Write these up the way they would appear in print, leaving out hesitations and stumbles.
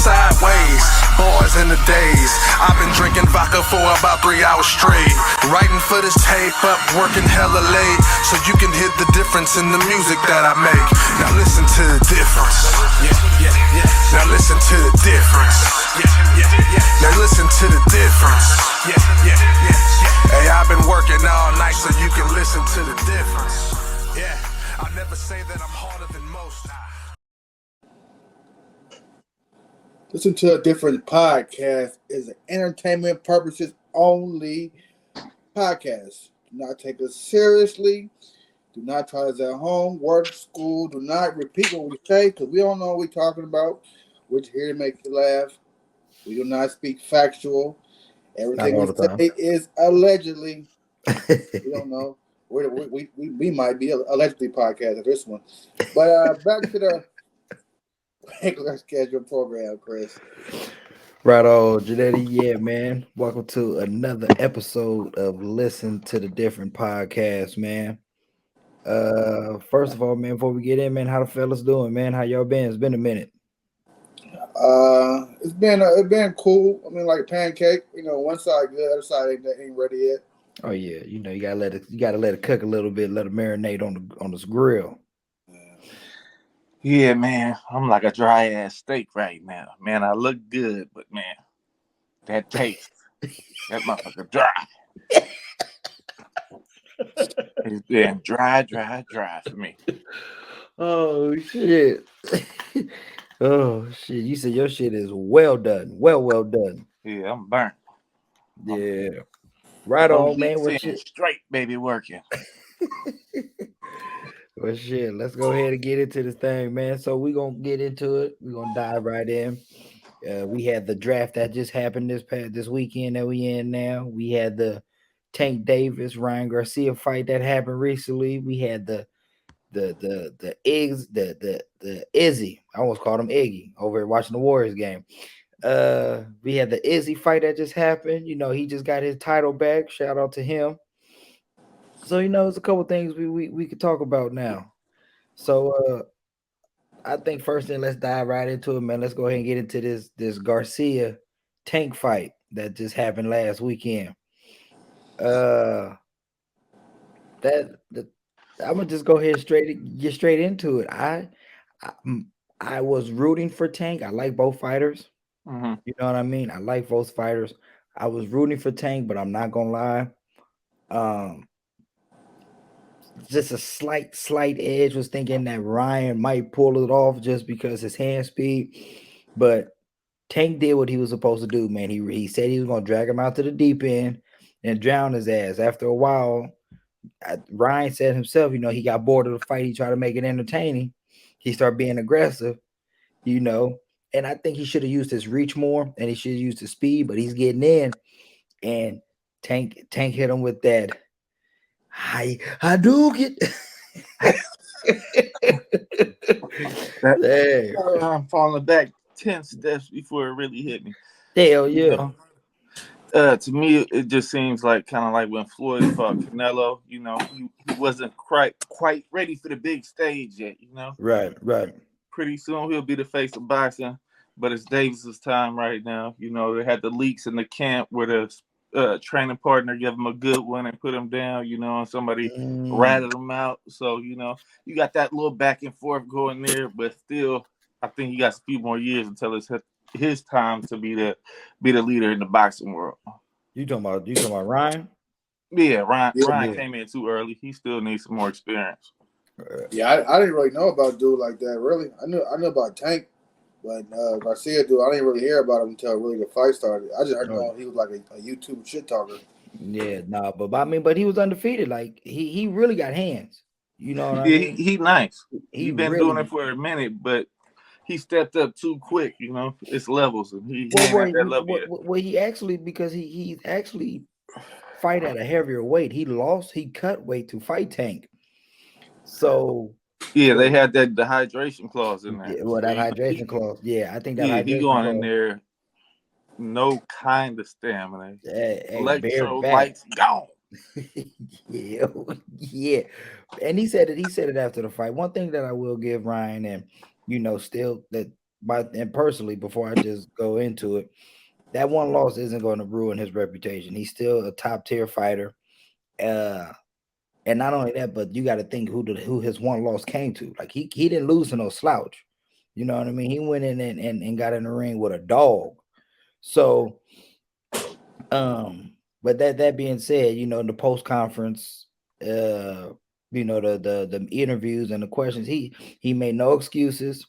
sideways. Boys in the days. I've been drinking vodka for about 3 hours straight. Writing for this tape up, working hella late. So you can hear the difference in the music that I make. Now listen to the difference. Now listen to the difference. Now listen to the difference. Hey, I've been working all night so you can listen to the difference. Yeah, I'll never say that I'm harder than most. Listen to a Different podcast is an entertainment purposes only podcast. Do not take us seriously. Do not try this at home, work, school. Do not repeat what we say because we don't know what we're talking about. We're here to make you laugh. We do not speak factual. Everything we say is allegedly. We don't know. We might be allegedly podcast at this one. But back to the regular scheduled program, Chris. Right on, Janetti. Yeah, man. Welcome to another episode of Listen to the Different podcast, man. First of all, man, before we get in, man, how the fellas doing, man? How y'all been? It's been a minute. It's been cool. I mean, like a pancake. You know, one side good, other side ain't ready yet. Oh yeah, you know you gotta let it cook a little bit, let it marinate on this grill. Yeah, man, I'm like a dry ass steak right now. Man, I look good, but man, that taste, that motherfucker dry. It's been dry for me. Oh shit. Oh shit. You said your shit is well done. Well done. Yeah, I'm burnt. Yeah. Right on, man. What shit? Straight, baby, working. Well, shit, let's go ahead and get into this thing, man. So we're going to get into it. We're going to dive right in. We had the draft that just happened this weekend that we in now. We had the Tank Davis, Ryan Garcia fight that happened recently. We had the Izzy. I almost called him Iggy over here watching the Warriors game. We had the Izzy fight that just happened. You know, he just got his title back. Shout out to him. So, you know, there's a couple things we could talk about now. So I think first thing, let's dive right into it, man. Let's go ahead and get into this Garcia Tank fight that just happened last weekend. I'm gonna just go ahead and get straight into it. I was rooting for Tank. I like both fighters. Mm-hmm. You know what I mean? I like both fighters. I was rooting for Tank, but I'm not gonna lie. Just a slight edge was thinking that Ryan might pull it off just because his hand speed, but Tank did what he was supposed to do, man. He said he was gonna drag him out to the deep end and drown his ass. After a while, Ryan said himself, you know, he got bored of the fight. He tried to make it entertaining. He started being aggressive, you know, and I think he should have used his reach more and he should have used his speed, but he's getting in, and Tank hit him with that. I do get. I'm falling back 10 steps before it really hit me. Hell yeah. You know? To me, it just seems like kind of like when Floyd fought Canelo. You know, he wasn't quite ready for the big stage yet. You know, right. Pretty soon he'll be the face of boxing, but it's Davis's time right now. You know, they had the leaks in the camp where the training partner gave him a good one and put him down, you know, and somebody ratted him out. So, you know, you got that little back and forth going there, but still, I think he got a few more years until it's his time to be the leader in the boxing world. You talking about Ryan? Yeah, Ryan came in too early. He still needs some more experience. Yeah, I didn't really know about a dude like that. Really, I knew about Tank. But Garcia, dude, I didn't really hear about him until really the fight started. I just heard he was like a YouTube shit talker. Yeah, but he was undefeated. Like he really got hands. You know what I mean? He nice. He's been really doing it for a minute, but he stepped up too quick. You know, it's levels, and he ain't at that level yet. Well, he actually, because he actually fight at a heavier weight. He cut weight to fight Tank. So. Yeah, they had that dehydration clause in there. Yeah, well, that hydration clause. Yeah, I think that. Yeah, he going in there, no kind of stamina. Electrolytes gone. yeah, and he said it after the fight. One thing that I will give Ryan, and you know, still that and personally, before I just go into it, that one loss isn't going to ruin his reputation. He's still a top tier fighter. Uh, and not only that, but you got to think who his one loss came to. Like he didn't lose to no slouch. You know what I mean? He went in and got in the ring with a dog. So, but that being said, you know, in the post conference, you know, the interviews and the questions, he made no excuses.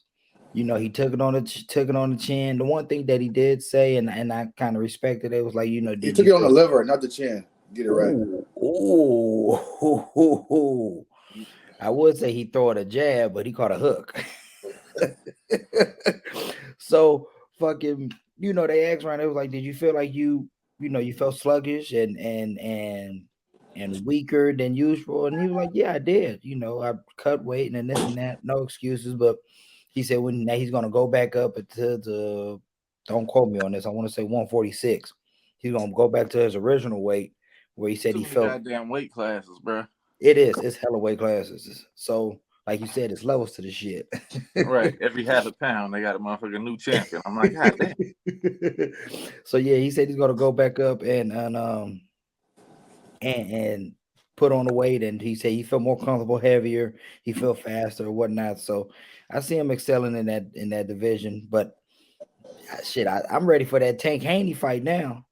You know, he took it on the chin. The one thing that he did say, and I kind of respected it, was like, you know, He did took you it on the feel? liver, not the chin. Get it right. Ooh. I would say he throw it a jab, but he caught a hook. So fucking, you know, they asked Ryan, it was like, did you feel like you know, you felt sluggish and weaker than usual? And he was like, yeah, I did. You know, I cut weight and this and that, no excuses. But he said when now he's gonna go back up to the, don't quote me on this, I want to say 146. He's gonna go back to his original weight where he said Too he many felt. goddamn weight classes, bro. It's hella weight classes. So like you said, it's levels to the shit. Right. Every half a pound, they got a motherfucking new champion. I'm like, God damn. So yeah, he said he's gonna go back up and put on the weight, and he said he felt more comfortable, heavier, he felt faster or whatnot. So I see him excelling in that division. But shit, I'm ready for that Tank Haney fight now.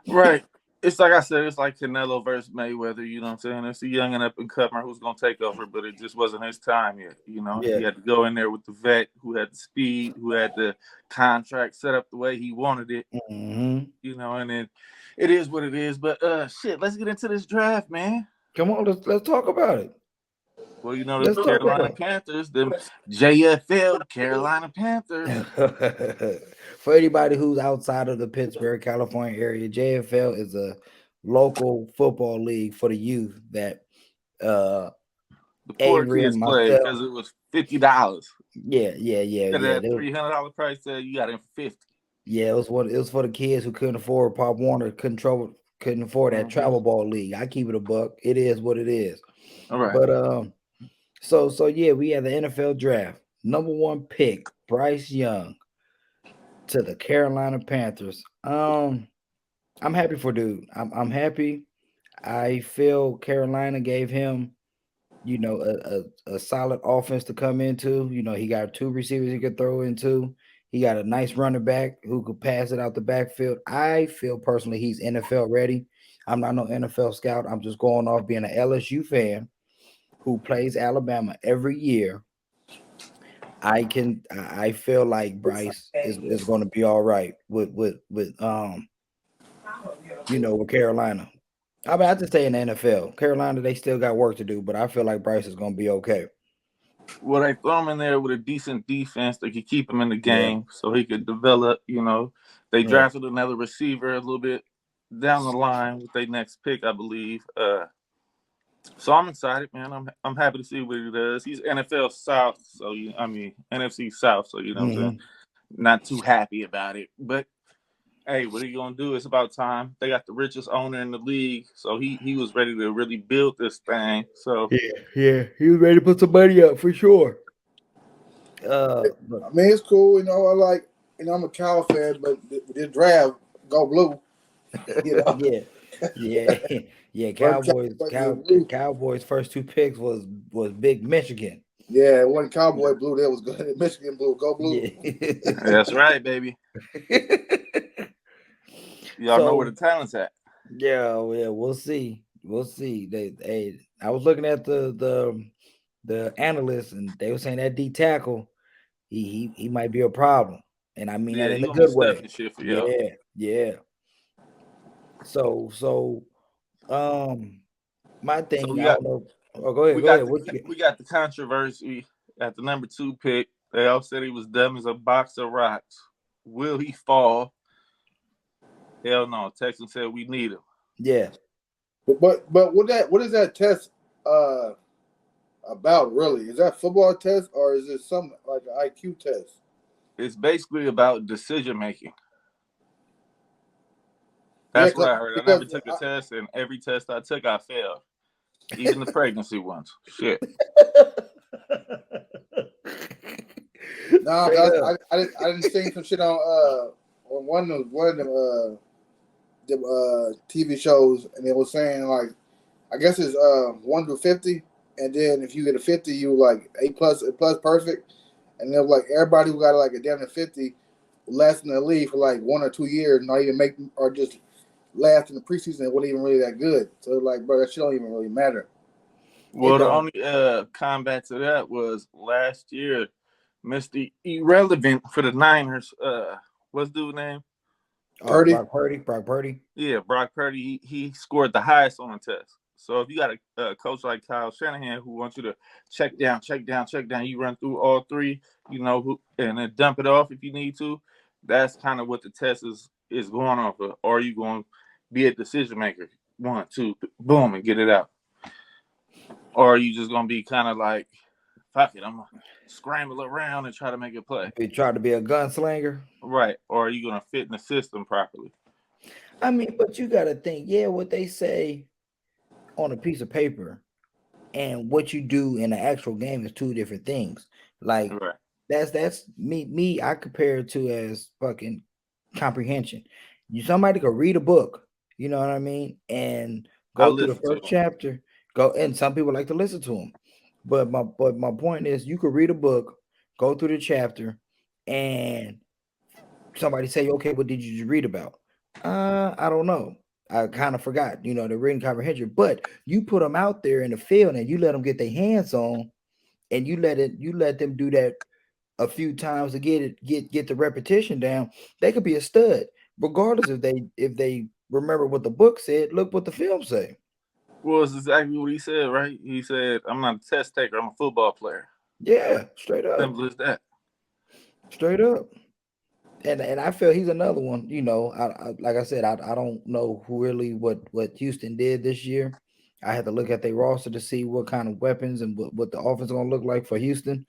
Right. It's like I said, it's like Canelo versus Mayweather, you know what I'm saying? It's a young and up and comer who's gonna take over, but it just wasn't his time yet. You know, Yeah. he had to go in there with the vet who had the speed, who had the contract set up the way he wanted it. Mm-hmm. You know, and then it is what it is. But shit, let's get into this draft, man. Come on, let's talk about it. Well, you know, Let's the talk Carolina about Panthers, the JFL Carolina Panthers. it. For anybody who's outside of the Pittsburgh, California area, JFL is a local football league for the youth that The poor Avery kids and played myself. because it was $50. Yeah. That $300 price tag, you got in for 50. Yeah, it was for the kids who couldn't afford Pop Warner, couldn't afford that Mm-hmm. travel ball league. I keep it a buck. It is what it is. All right. But so yeah, we had the NFL draft. Number 1 pick, Bryce Young to the Carolina Panthers. I'm happy for dude. I'm happy. I feel Carolina gave him, you know, a solid offense to come into. You know, he got 2 receivers he could throw into. He got a nice running back who could pass it out the backfield. I feel personally he's NFL ready. I'm not no NFL scout. I'm just going off being an LSU fan who plays Alabama every year. I feel like Bryce is going to be all right with you know, with Carolina. I mean, I just say in the NFL, Carolina, they still got work to do, but I feel like Bryce is going to be okay. Well, they throw him in there with a decent defense that could keep him in the Yeah. game so he could develop, you know. They Yeah. drafted another receiver a little bit down the line with their next pick, I believe. So I'm excited, man. I'm happy to see what he does. He's NFL South, so NFC South, so you know what I'm saying. Not too happy about it, but hey, what are you gonna do? It's about time. They got the richest owner in the league, so he was ready to really build this thing. So Yeah, he was ready to put some money up for sure. I mean, it's cool. You know, I'm a Cow fan, but this draft, go blue. You know? yeah. Cowboys first 2 picks was Big Michigan. Yeah, one Cowboy blue there was good. Michigan blue, go blue. Yeah. that's right, baby. Y'all know where the talent's at. Yeah, we'll see. I was looking at the analysts, and they were saying that D tackle, he might be a problem, and I mean that in he a gonna be good way. stuffing shit for y'all. Yeah. So my thing, So I don't know. Oh, go ahead. We got the controversy at the number 2 pick. They all said he was dumb as a box of rocks. Will he fall? Hell no. Texans said we need him. Yeah. But what is that test about really? Is that a football test or is it some like an IQ test? It's basically about decision making. That's what I heard. I never took a test, and every test I took, I failed. Even the pregnancy ones. Shit. Nah, Straight up. I didn't see some shit on one of them TV shows, and they were saying like I guess it's 1 to 50, and then if you get a 50, you like A plus perfect, and then like everybody who got like a damn near 50 last in the league for like 1 or 2 years, not even make or just last in the preseason, it wasn't even really that good. So like, bro, that shit don't even really matter. It Well, the don't. only combat to that was last year, Mr. Irrelevant for the Niners. What's dude's name? Oh, Purdy, Brock Purdy. Brock Purdy. Yeah, Brock Purdy. He scored the highest on the test. So if you got a coach like Kyle Shanahan who wants you to check down, you run through all three, and then dump it off if you need to. That's kind of what the test is going off of. Or are you going to be a decision maker? 1, 2, boom, and get it out. Or are you just going to be kind of like, fuck it, I'm going to scramble around and try to make a play? He tried to be a gunslinger. Right. Or are you going to fit in the system properly? I mean, but you got to think, yeah, what they say on a piece of paper and what you do in an actual game is two different things. Like Right. that's me. I compare it to as fucking comprehension. Somebody could read a book, you know what I mean, and I go through the listen to first him. chapter. And some people like to listen to them. But my point is, you could read a book, go through the chapter, and somebody say, okay, what did you read about? I don't know. I kind of forgot, the reading comprehension. But you put them out there in the field and you let them get their hands on, and you let them do that a few times to get the repetition down. They could be a stud, regardless if they remember what the book said. Look what the film say. Well, it's exactly what he said, right? He said, I'm not a test taker, I'm a football player. Yeah, straight up, Simple as that. straight up. And I feel he's another one. I like I said, I don't know who really what Houston did this year. I had to look at their roster to see what kind of weapons and what the offense is gonna look like for Houston.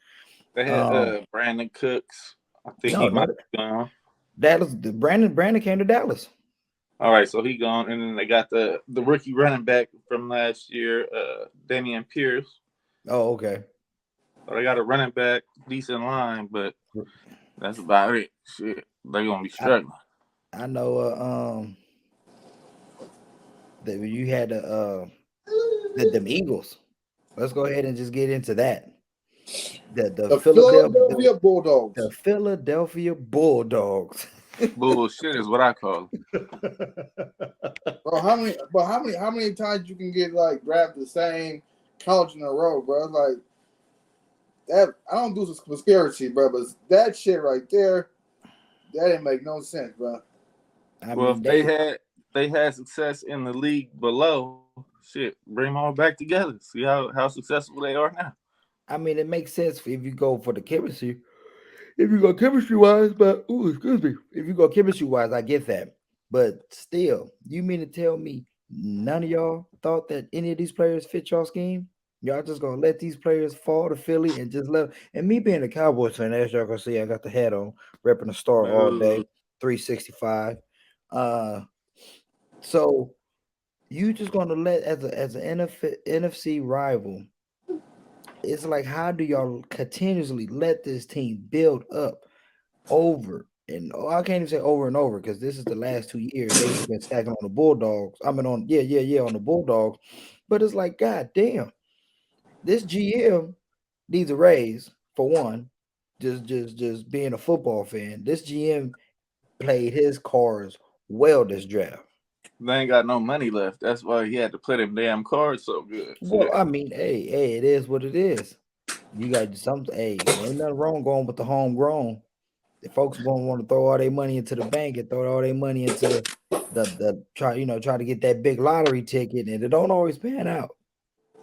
They had Brandon Cooks. I think he No, might not be gone. Dallas. Brandon came to Dallas. All right, so he gone. And then they got the rookie running back from last year, Damian Pierce. Oh, okay. So they got a running back, decent line, but that's about it. Shit. They're gonna be struggling. I know that you had them Eagles. Let's go ahead and just get into that. The Philadelphia Bulldogs. The Philadelphia Bulldogs. Bullshit is what I call it. Bro, how many times you can get like grabbed the same college in a row, bro? Like that, I don't do this conspiracy, bro, but that shit right there, that didn't make no sense, bro. Well, if they had success in the league below, shit, bring them all back together. See how successful they are now. I mean, it makes sense if you go for the chemistry. If you go chemistry wise, but excuse me. If you go chemistry wise, I get that. But still, you mean to tell me none of y'all thought that any of these players fit y'all scheme? Y'all just gonna let these players fall to Philly and just let. And me being a Cowboys fan, as y'all can see, I got the hat on, repping the star all day, 365. So you just gonna let as an NFC rival. It's like, how do y'all continuously let this team build up over and I can't even say over and over because this is the last 2 years they've been stacking on the Bulldogs. I mean, on the Bulldogs, but it's like, god damn, this GM needs a raise for one. Just being a football fan, this GM played his cards well this draft. They ain't got no money left. That's why he had to play them damn cards so good. Well, I mean, hey, it is what it is. You got some. Hey, ain't nothing wrong going with the homegrown. The folks won't want to throw all their money into the bank and throw all their money into the try to get that big lottery ticket, and it don't always pan out.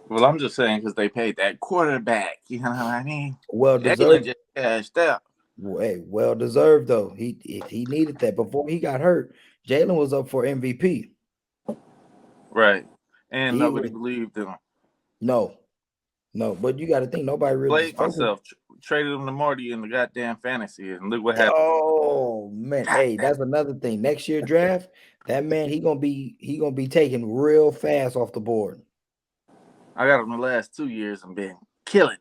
Well, I'm just saying because they paid that quarterback. You know what I mean? Well Jalen deserved. just cashed out. Well deserved though. He needed that before he got hurt. Jalen was up for MVP. Right. And nobody believed in him. No. But you got to think nobody really played myself. Traded him to Marty in the goddamn fantasy, and look what happened. Oh man, hey, that's another thing. Next year draft, that man he gonna be taken real fast off the board. I got him the last 2 years and been killing.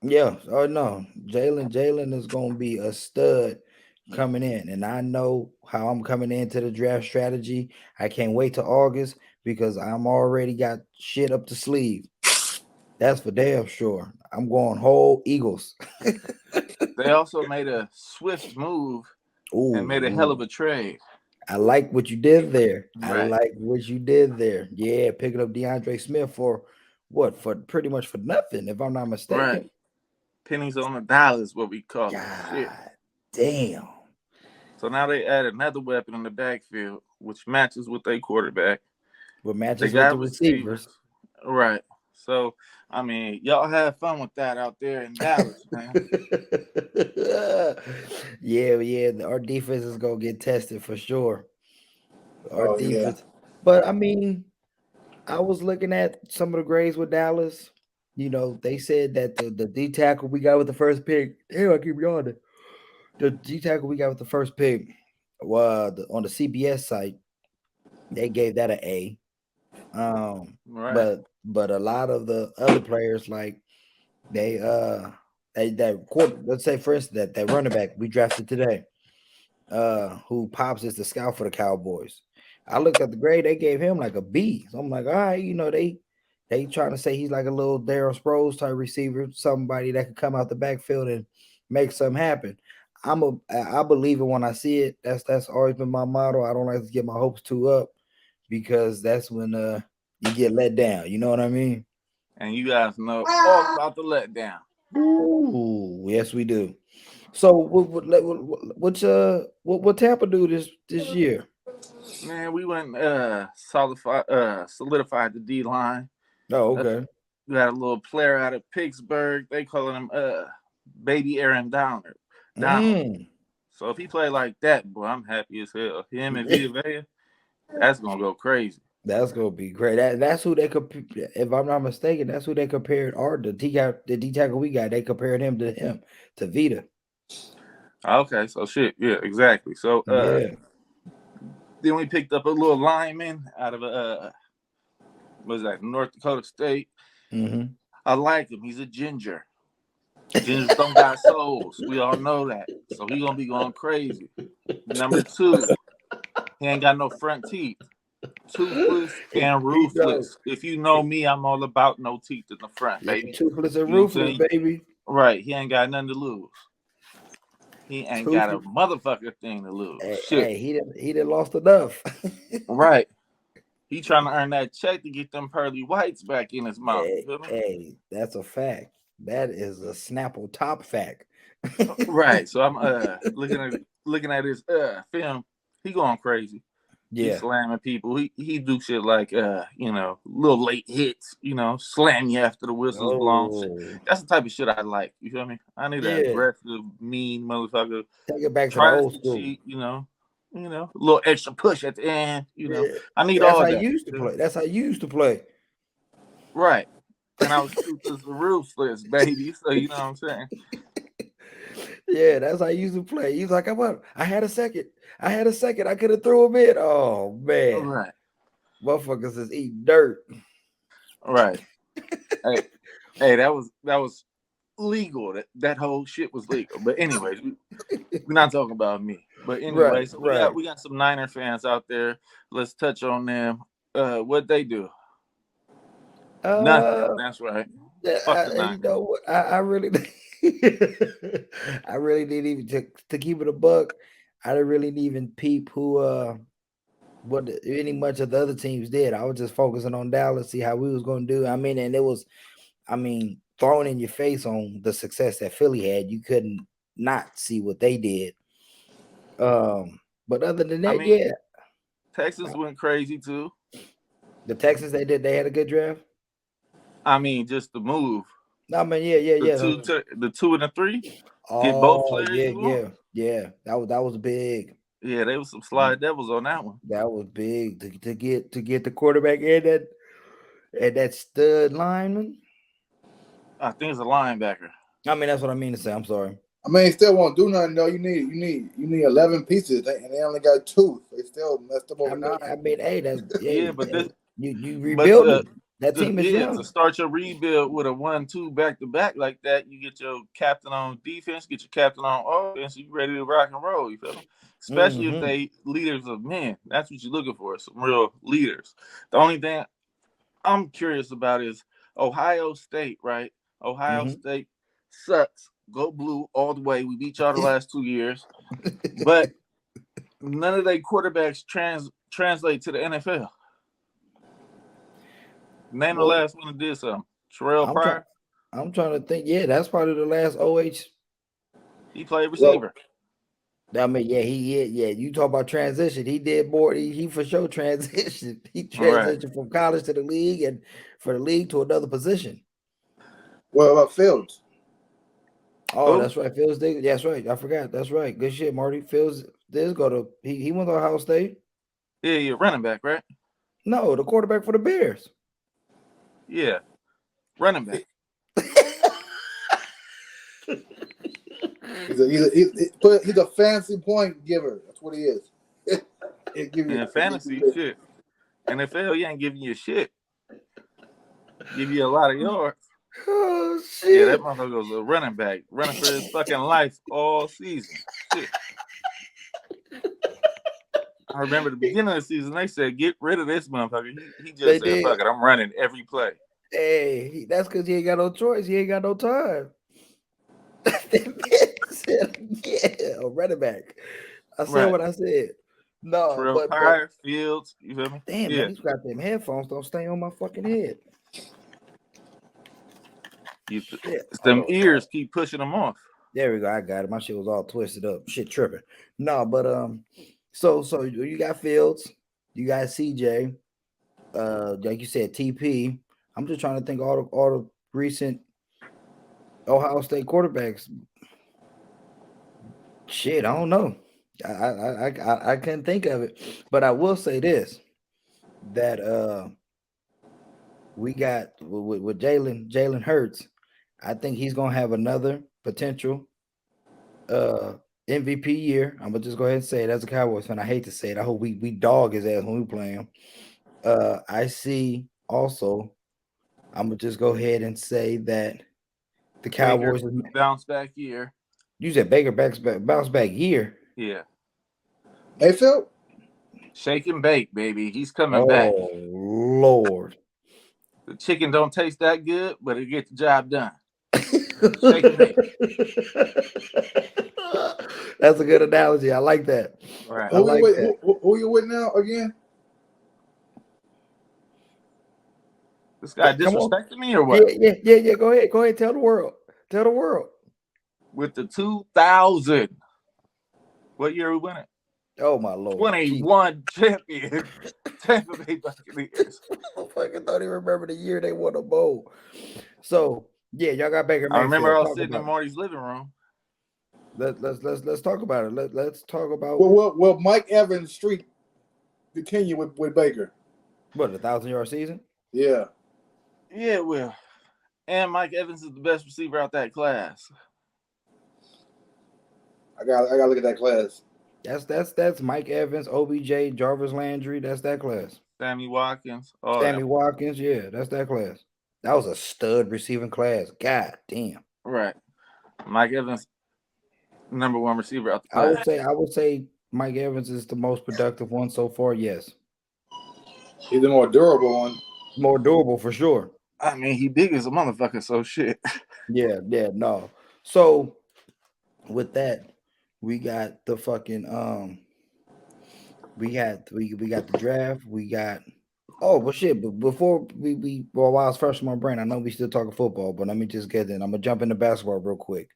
Yeah. Oh no, Jalen is gonna be a stud coming in, and I know how I'm coming into the draft strategy. I can't wait till August because I'm already got shit up the sleeve. That's for damn sure. I'm going whole Eagles. They also made a swift move and made a hell of Ooh, a trade. I like what you did there. I Right. like what you did there. Yeah, picking up DeAndre Smith for what? For pretty much for nothing, if I'm not Right. mistaken. Pennies on the dollar is what we call it. Shit. God damn. So now they add another weapon in the backfield, which matches with their quarterback. What They matches with the got receivers. receivers. Right. So, I mean, y'all have fun with that out there in Dallas, man. Yeah. Our defense is gonna get tested for sure. Our Oh yeah. defense, but I mean, I was looking at some of the grades with Dallas. You know, they said that the D tackle we got with the first pick. Hell, I keep yawning. The D tackle we got with the first pick, on the CBS site, they gave that an A. Right. But a lot of the other players, like they that quarter, let's say for instance that running back we drafted today, who pops is the scout for the Cowboys. I looked at the grade, they gave him like a B. So I'm like, all right, you know, they trying to say he's like a little Darryl Sproles type receiver, somebody that could come out the backfield and make something happen. I believe it when I see it. That's always been my motto. I don't like to get my hopes too up because that's when you get let down. You know what I mean? And you guys know all about the letdown. Ooh, yes, we do. So what Tampa do this year? Man, we went solidified the D line. Oh, Uh, okay. we got a little player out of Pittsburgh. They calling him baby Aaron Donald. Mm. So if he play like that, boy, I'm happy as hell. Him and Vita Vea, that's gonna go crazy. That's gonna be great. That's who they could. If I'm not mistaken, that's who they compared. The D tackle we got. They compared him to Vita. Okay, so shit, yeah, exactly. So Yeah. then we picked up a little lineman out of what was that, North Dakota State. Mm-hmm. I like him. He's a ginger. Gingers don't got souls. We all know that. So he gonna be going crazy. Number two, he ain't got no front teeth. Toothless and He don't. ruthless. If you know me, I'm all about no teeth in the front, Yeah, baby. toothless and You know what I'm ruthless, saying? baby. Right. He ain't got nothing to lose. He ain't got a Toothless. motherfucker thing to lose. Shit. Hey, he didn't lost enough. Right. He trying to earn that check to get them pearly whites back in his mouth. You feel me? Hey, that's a fact. That is a Snapple top fact. Right. So I'm looking at his film. He going crazy. He Yeah. slamming people. He do shit like little late hits, slam you after the whistle's blown. Oh, That's the type of shit I like. You feel me? I need an yeah. aggressive, mean motherfucker. Take it back to the Tries old to school. cheat, a little extra push at the end, Yeah. I need That's all how you that. used to play. That's how you used to play. Right. And I was toothless and ruthless, baby. So you know what I'm saying? Yeah, that's how you used to play. He was like, I had a second. I could have threw him in. Oh man. Right. Motherfuckers is eating dirt. Right. Hey, that was legal. That whole shit was legal. But anyways, we're not talking about me. But anyway, so Right. we got some Niner fans out there. Let's touch on them. What they do? Nothing. That's right. Fuck the You Niners. know what? I really I really didn't even to keep it a buck. I didn't really even peep who what any much of the other teams did. I was just focusing on Dallas, see how we was gonna do. I mean, and it was, thrown in your face on the success that Philly had. You couldn't not see what they did. But other than I that, mean, yeah, Texas went crazy too. the Texans they had a good draft. I mean, just the move. No, I mean, yeah. The 2 and the 3. Get both Oh, players you want. yeah. That was big. Yeah, they was some slide devils on that one. That was big to get the quarterback and that stud lineman. I think it's a linebacker. I mean, that's what I mean to say. I'm sorry. I mean, still won't do nothing though. You need 11 pieces, and they only got 2. They still messed up over 9. I mean, hey, that's Yeah, but this you but rebuilding. That team is young. To start your rebuild with a 1-2 back-to-back like that, you get your captain on defense, get your captain on offense, you ready to rock and roll, you feel me? Especially if they leaders of men. That's what you're looking for, some real leaders. The only thing I'm curious about is Ohio State, right? Ohio State sucks. Go blue all the way. We beat y'all the last 2 years. But none of their quarterbacks translate to the NFL. Name the last one that did something. Terrell Pryor. I'm trying to think. Yeah, that's probably the last OH. He played receiver. I mean, yeah, you talk about transition. He did more. He for sure transitioned. He transitioned from college to the league and for the league to another position. What about Fields? Oh, that's right. Fields did. That's right. I forgot. That's right. Good shit, Marty. Fields did go to. He went to Ohio State. Yeah, you're running back, right? No, the quarterback for the Bears. Yeah, running back. He's a fancy point giver. That's what he is. In fantasy, shit. NFL, he ain't giving you shit. Give you a lot of yards. Oh shit! Yeah, that motherfucker was a running back, running for his fucking life all season. Shit. I remember the beginning of the season, they said, "Get rid of this motherfucker." He just said, "Fuck it, I'm running every play." Hey, that's because he ain't got no choice. He ain't got no time. Yeah, a running back. I said what I said. No, Terrell Pryor, Fields, you feel me? Damn, man, these goddamn headphones don't stay on my fucking head. Them ears keep pushing them off. There we go. I got it. My shit was all twisted up. Shit tripping. No, but so you got Fields, you got CJ, like you said, TP. I'm just trying to think all the recent Ohio State quarterbacks. Shit, I don't know. I can't think of it, but I will say this: that we got with Jalen Hurts. I think he's gonna have another potential MVP year. I'm gonna just go ahead and say it as a Cowboys fan. I hate to say it. I hope we dog his ass when we play him. I see also. I'm gonna just go ahead and say that the Cowboys bounce back year. You said Baker bounce back year. Yeah. Mayfield? Shake and bake, baby. He's coming back. Oh Lord. The chicken don't taste that good, but it gets the job done. Shake and bake. That's a good analogy. I like that. Right. Who you with now again? This guy disrespecting me or what? Yeah. Go ahead. Tell the world. With the 2000. What year we win it? Oh my Lord. 21 champion. Tampa Bay Buccaneers. I fucking don't even remember the year they won a bowl. So yeah, y'all got Baker Mayfield. I remember I was sitting in Marty's living room. Let's talk about it. Let's talk about will Mike Evans' streak continue with Baker? What, 1,000-yard season? Yeah. Yeah, it will. And Mike Evans is the best receiver out that class. I gotta look at that class. That's Mike Evans, OBJ, Jarvis Landry. That's that class. Sammy Watkins. Watkins, yeah, that's that class. That was a stud receiving class. God damn. Right. Mike Evans, number one receiver out the class. I would say Mike Evans is the most productive one so far, yes. He's the more durable one. More durable for sure. I mean, he big as a motherfucker, so shit. Yeah, no. So with that, we got the fucking we got the draft. We got but before while I was fresh in my brain, I know we still talking football, but let me just get in. I'm gonna jump into basketball real quick.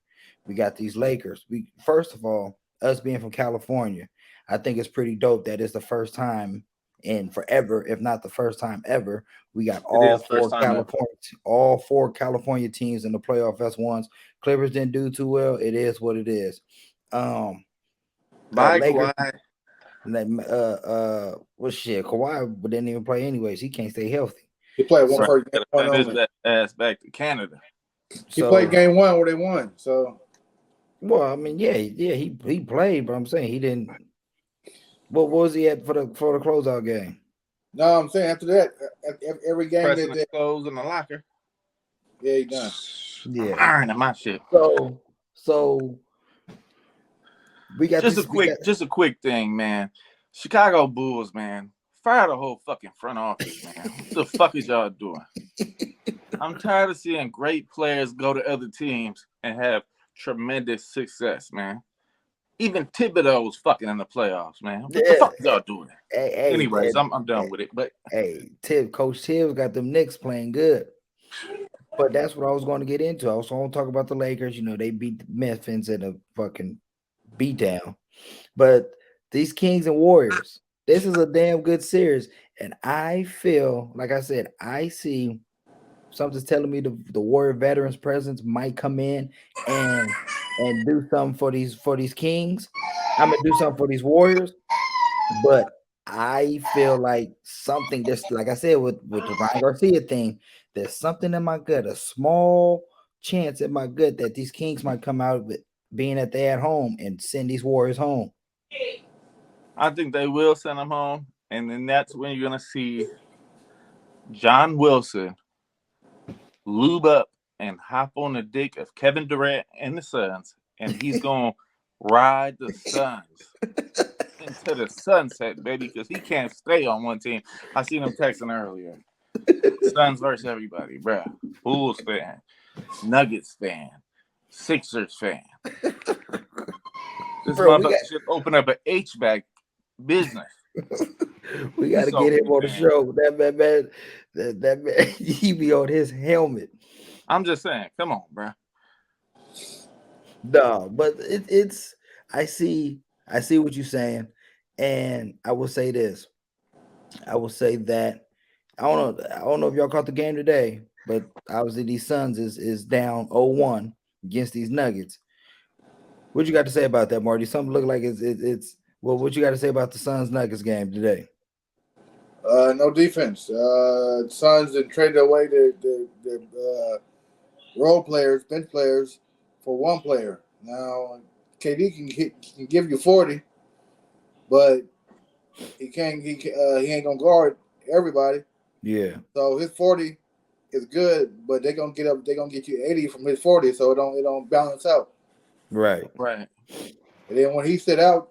We got these Lakers. First of all, us being from California, I think it's pretty dope that it's the first time in forever, if not the first time ever, we got all four California teams in the playoff S1s. Clippers didn't do too well. It is what it is. Lakers, Kawhi didn't even play anyways. He can't stay healthy. He played one game. That ass back to Canada. He played game one where they won. So, well, I mean, he played, but I'm saying he didn't. What was he at for the closeout game? No, I'm saying after that, every game Pressing that the clothes in the locker. yeah, he done. Yeah. I'm ironing my shit. So we got Just this. a quick thing, man. Chicago Bulls, man. Fire the whole fucking front office, man. What the fuck is y'all doing? I'm tired of seeing great players go to other teams and have tremendous success, man. Even Thibodeau's fucking in the playoffs, man. What the fuck y'all doing? Anyways, I'm done with it. But Coach Tibbs got them Knicks playing good. But that's what I was going to get into. I was going to talk about the Lakers. You know, they beat the Memphis in a fucking beatdown. But these Kings and Warriors, this is a damn good series. And I feel, like I said, I see something's telling me the Warrior veterans presence might come in and do something for these Kings. I'm gonna do something for these Warriors, but I feel like something just like I said with the Ryan Garcia thing, there's something in my gut, a small chance in my gut that these Kings might come out with being that they're at home and send these Warriors home. I think they will send them home, and then that's when you're gonna see John Wilson lube up and hop on the dick of Kevin Durant and the Suns, and he's gonna ride the Suns into the sunset, baby, because he can't stay on one team. I seen him texting earlier. Suns versus everybody, bruh. Bulls fan, Nuggets fan, Sixers fan. This motherfucker should open up an HVAC business. We got to get him on the show. That man, he be on his helmet. I'm just saying, come on, bro. No, but it's. I see what you're saying, and I will say this. I will say that I don't know if y'all caught the game today, but obviously these Suns is down 0-1 against these Nuggets. What you got to say about that, Marty? Something look like it's well. What you got to say about the Suns Nuggets game today? No defense. Suns had traded away the role players, bench players, for one player. Now KD can give you 40, but he can't. He ain't gonna guard everybody. Yeah. So his 40 is good, but they're gonna get up. They're gonna get you 80 from his 40, so it don't balance out. Right. Right. And then when he sit out,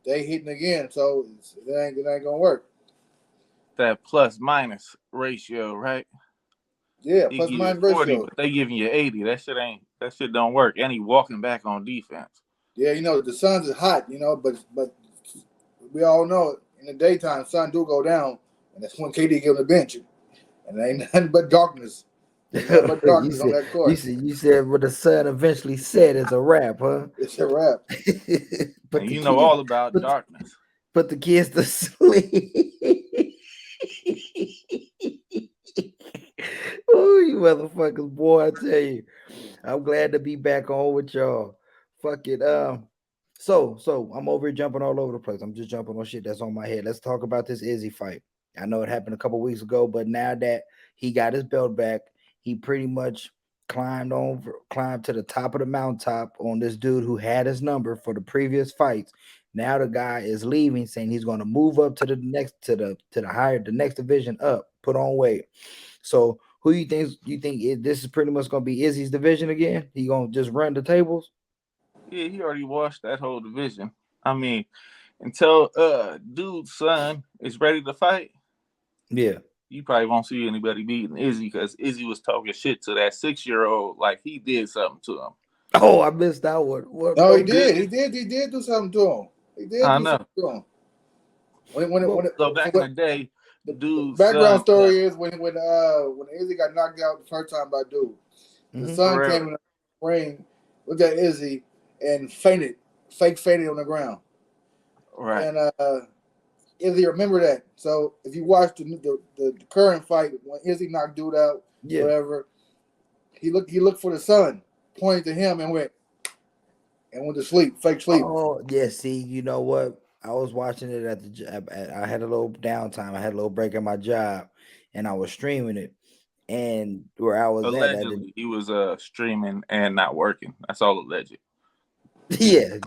they hitting again, so it ain't gonna work. That plus minus ratio, right? Yeah, He plus give minus you 40, ratio. but they giving you 80. That shit don't work. And he walking back on defense. Yeah, the Suns is hot, but we all know in the daytime, sun do go down, and that's when KD give him the bench, and it ain't nothing but darkness. Nothing but darkness on that court. You said what the sun eventually said is a wrap, huh? It's a wrap. But and you know all about darkness. Put the kids to sleep. Oh, you motherfuckers, boy! I tell you, I'm glad to be back on with y'all. Fuck it. So I'm over here jumping all over the place. I'm just jumping on shit that's on my head. Let's talk about this Izzy fight. I know it happened a couple weeks ago, but now that he got his belt back, he pretty much climbed to the top of the mountaintop on this dude who had his number for the previous fights. Now the guy is leaving, saying he's going to move up to the next the next division up, put on weight. So who you think this is pretty much going to be Izzy's division again? He going to just run the tables? Yeah, he already washed that whole division. I mean, until dude's son is ready to fight, yeah, you probably won't see anybody beating Izzy because Izzy was talking shit to that 6-year-old like he did something to him. Oh, I missed that one. No, he did. He did do something to him. He did do something to him. So back in the day, the dude's background son, story is when Izzy got knocked out the first time by dude, the son came in the ring, looked at Izzy, and fake fainted on the ground. Right. And Izzy remember that. So if you watch the current fight when Izzy knocked dude out, whatever, he looked for the son, pointed to him, and went to sleep, fake sleep. Oh yeah, see, you know what? I was watching it at the job. I had a little downtime. I had a little break at my job, and I was streaming it. And where I was allegedly, he was streaming and not working. That's all alleged. Yeah.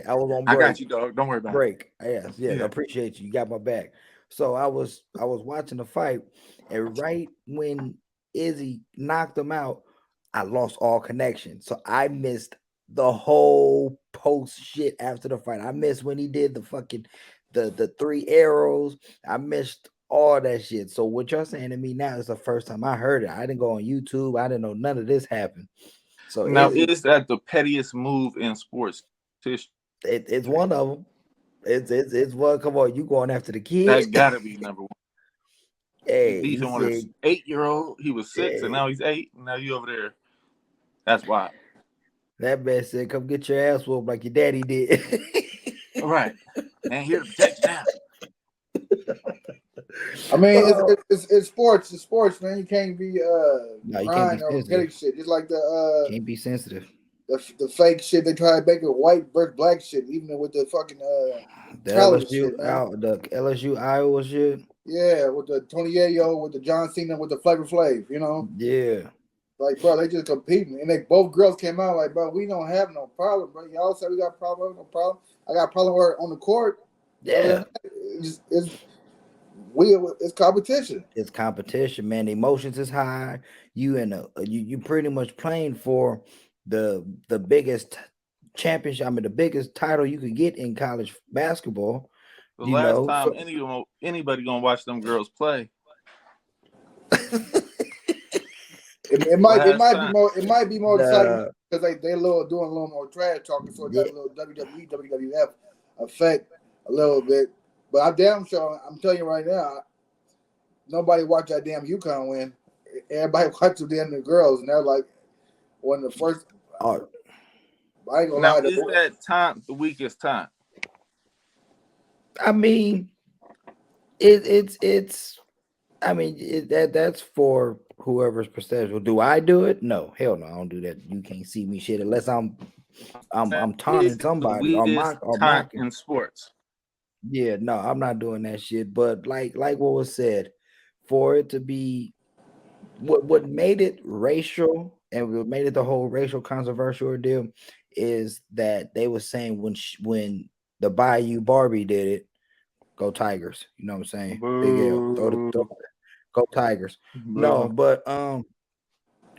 I was on break. I got you, dog. Don't worry about break. Yes, I appreciate you. You got my back. So I was watching the fight, and right when Izzy knocked him out, I lost all connection. So I missed the whole post shit after the fight. I missed when he did the fucking the three arrows. I missed all that shit. So what you're saying to me now is the first time I heard it. I didn't go on YouTube. I didn't know none of this happened. So Now, is that the pettiest move in sports history? it's one of them. It's one. Come on, you going after the That kid? gotta be number one. You Hey, he beefing with said, an 8-year-old. He was 6, and hey, now he's 8. And now you over there. That's wild. that man said, come get your ass whooped like your daddy did. All right, man, here to protect you now. I mean, Oh, it's sports. It's sports, man. You can't be no, you can't be crying or petty sensitive. shit. Just like Can't be sensitive. the fake shit they try to make it white versus black shit, even with the fucking The talent LSU shit, man. out, the LSU Iowa shit. Yeah, with the 28-year-old, with the John Cena, with the Flavor Flav, you know. Yeah, Like, bro, they just competing, and they both girls came out like, bro, we don't have no problem, bro. Y'all said we got problem, no problem. I got a problem with her on the court. Other than yeah. that, it's competition. It's competition, man. The emotions is high. You and you pretty much playing for the biggest championship. I mean, the biggest title you could get in college basketball. The You last know, time so anybody gonna watch them girls play. It Last might be time. more exciting the because they doing a little more trash talking, so it got yeah, a little WWE WWF effect a little bit. But I'm damn sure. I'm telling you right now, nobody watched that damn UConn win. Everybody watched the damn the girls, and they're like one of the first. uh, I ain't gonna Now, lie. is that time the weakest time? I mean, it's. I mean, that's for whoever's perception. Do I do it? No, hell no, I don't do that. You can't see me shit unless I'm Is taunting the somebody or weakest time mocking. in sports? Yeah, no, I'm not doing that shit. But like what was said, for it to be what made it racial and what made it the whole racial controversial deal is that they were saying when the Bayou Barbie did it, go Tigers. You know what I'm saying? Big L, Boo. go Tigers. No, Boo. but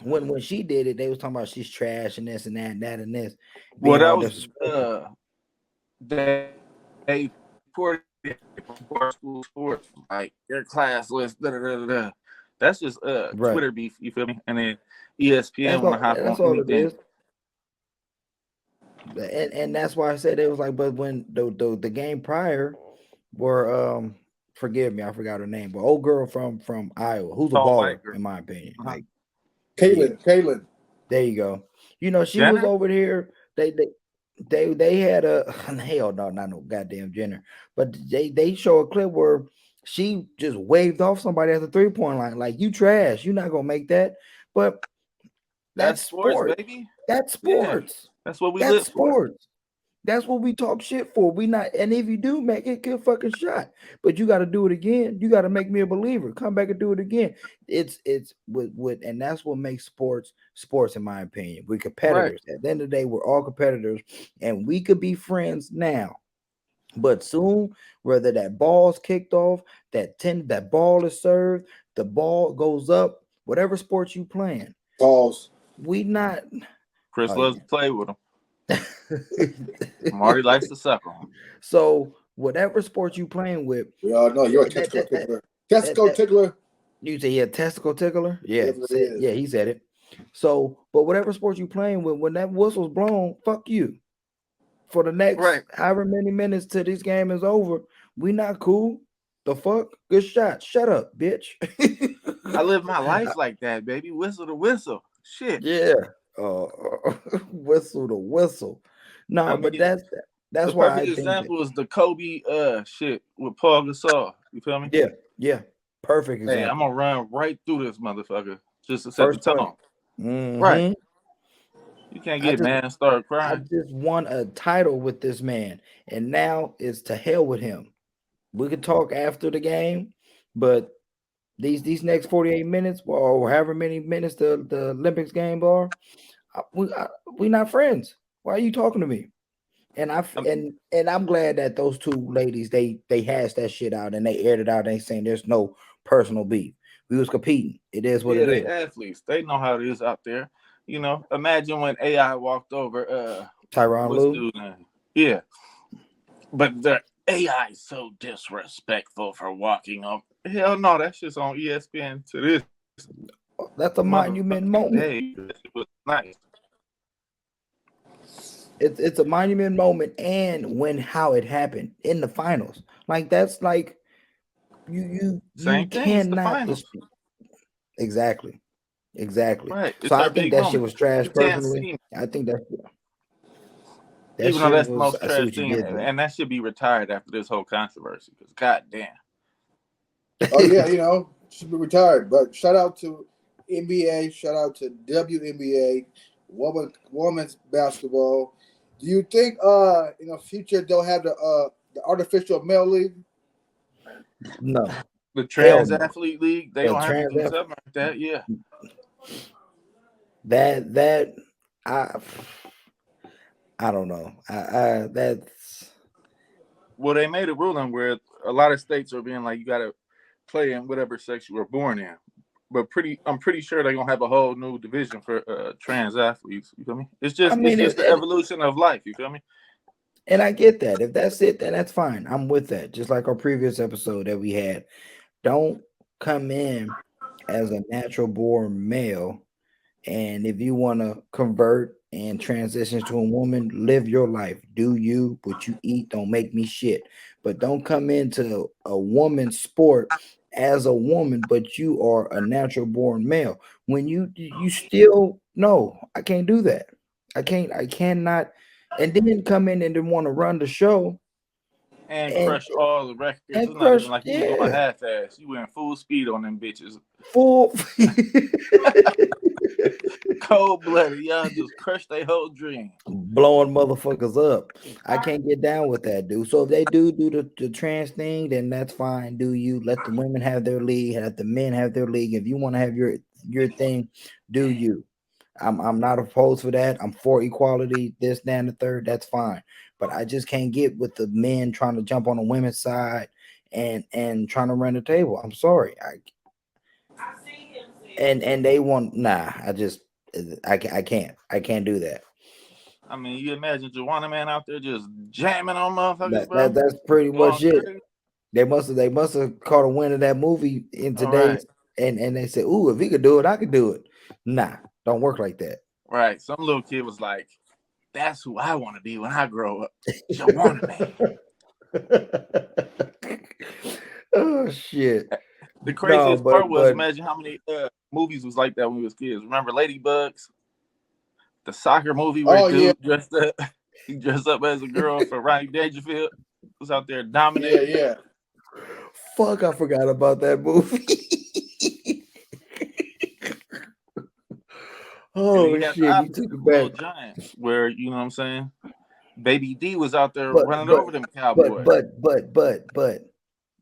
when she did it, they was talking about she's trash and this and that and that and this, Well, being that all was disrespectful. they reported it from Barstool Sports, like their class list. Da, da, da, da, da. That's just Right. Twitter beef. You feel me? And then ESPN That's want to all. hop That's on all it anything. is. And that's why I said it was like, but when the game prior were forgive me, I forgot her name, but old girl from Iowa, who's a Tall baller white girl. in my opinion. Uh-huh. Like, yeah, Caitlin. there you go. You know, she was Jenner. over here. They had a hell no, not no goddamn Jenner, but they show a clip where she just waved off somebody at the 3-point line, like you trash, you're not gonna make that. But That's that's sports, sports. baby. That's Yeah, sports. that's what we That's live for. sports. That's what we talk shit for. We not, and if you do make it, good fucking shot. But you got to do it again. You got to make me a believer. Come back and do it again. It's with, and that's what makes sports, in my opinion. We're Right. competitors. At the end of the day, we're all competitors, and we could be friends now. But soon, whether that ball's kicked off, that ball is served, the ball goes up, whatever sport you playing, Pause. we not. Chris Oh loves yeah. to play with him. Marty likes to suck on him. So whatever sport you playing with, We all know you're a that testicle that that tickler. that, Testicle that tickler. you say, yeah, testicle tickler. Yeah, Whatever it is. yeah, he said it. So, but whatever sport you playing with, when that whistle's blown, fuck you. For the next Right. however many minutes till this game is over, we not cool. The fuck? Good shot. Shut up, bitch. I live my life like that, baby. Whistle to whistle. Shit. Yeah. Uh, whistle to whistle. I No, but mean, that's the why perfect I think that. example is the Kobe shit with Paul Gasol. You feel me? Yeah, yeah. Perfect Hey, I'm example. gonna run right through this motherfucker just to set the First play. tone. Right. Hmm. You can't I get just mad and start I crying. just won a title with this man, and now it's to hell with him. We could talk after the game, but these next 48 minutes or however many minutes the Olympics game are, we not friends. Why are you talking to me? And I'm glad that those two ladies they hashed that shit out and they aired it out. They saying there's no personal beef. We was competing. It is what Yeah, it they is. athletes. They know how it is out there. Imagine when AI walked over Tyronn what's Lue. dude name? Yeah. But the AI is so disrespectful for walking up. Hell no, that shit's on ESPN to this That's a monument motherfucking moment. day. That shit was nice. It's a monument moment, and when how it happened in the finals, like that's like you Same thing. It's the cannot finals. dispute. Exactly. Right. So It's I our think big that shit moment. was trash. You can't Personally, see me. I think that Even though shit that's the was. most I see trash what you thing, did there. and that should be retired after this whole controversy. Because goddamn. Oh yeah, should be retired. But shout out to NBA, shout out to WNBA, women's basketball. Do you think in the future they'll have the artificial male league? No, The hell trans no. athlete league, they The gonna have to trans do something like that. Yeah. that I don't know. That's Well, they made a ruling where a lot of states are being like, you got to play in whatever sex you were born in. But I'm pretty sure they're gonna have a whole new division for trans athletes. You feel me? It's I just mean, the evolution of life. You feel me? and I get that. If that's it, then that's fine. I'm with that. Just like our previous episode that we had. Don't come in as a natural born male. And if you want to convert and transition to a woman, live your life. Do you, what you eat, don't make me shit. But don't come into a woman's sport as a woman, but you are a natural born male. When you still no, I can't do that. I cannot, and then come in and then want to run the show And and crush all the records. It's not even crush, like you was going yeah, half ass. You went full speed on them bitches. full. Cold blooded. Y'all just crushed their whole dream. Blowing motherfuckers up. I can't get down with that, dude. So if they do the trans thing, then that's fine. Do you let the women have their league, let the men have their league? If you want to have your thing, do you? I'm not opposed for that. I'm for equality, this, that, and the third. That's fine. But I just can't get with the men trying to jump on the women's side and trying to run the table. I'm sorry. And they want I can't do that. I mean, you imagine Joanna Man out there just jamming on motherfuckers, bro. That's pretty much Going it. crazy. They must have caught a win of that movie in All today's right. and they said, "Ooh, if he could do it, I could do it." Nah, don't work like that. Right. Some little kid was like, that's who I want to be when I grow up. Joanna Man. Oh shit. The No, craziest part was but imagine how many movies was like that when we was kids. Remember Ladybugs? The soccer movie where Oh yeah, dude dressed up he dressed up as a girl for Ronnie Dangerfield. Was out there yeah, dominating. yeah. fuck, I forgot about that movie. And then Oh you had the shit, you opposite took of it Little back. Giants, where you know what I'm saying? Baby D was out there But running but over them but cowboys. but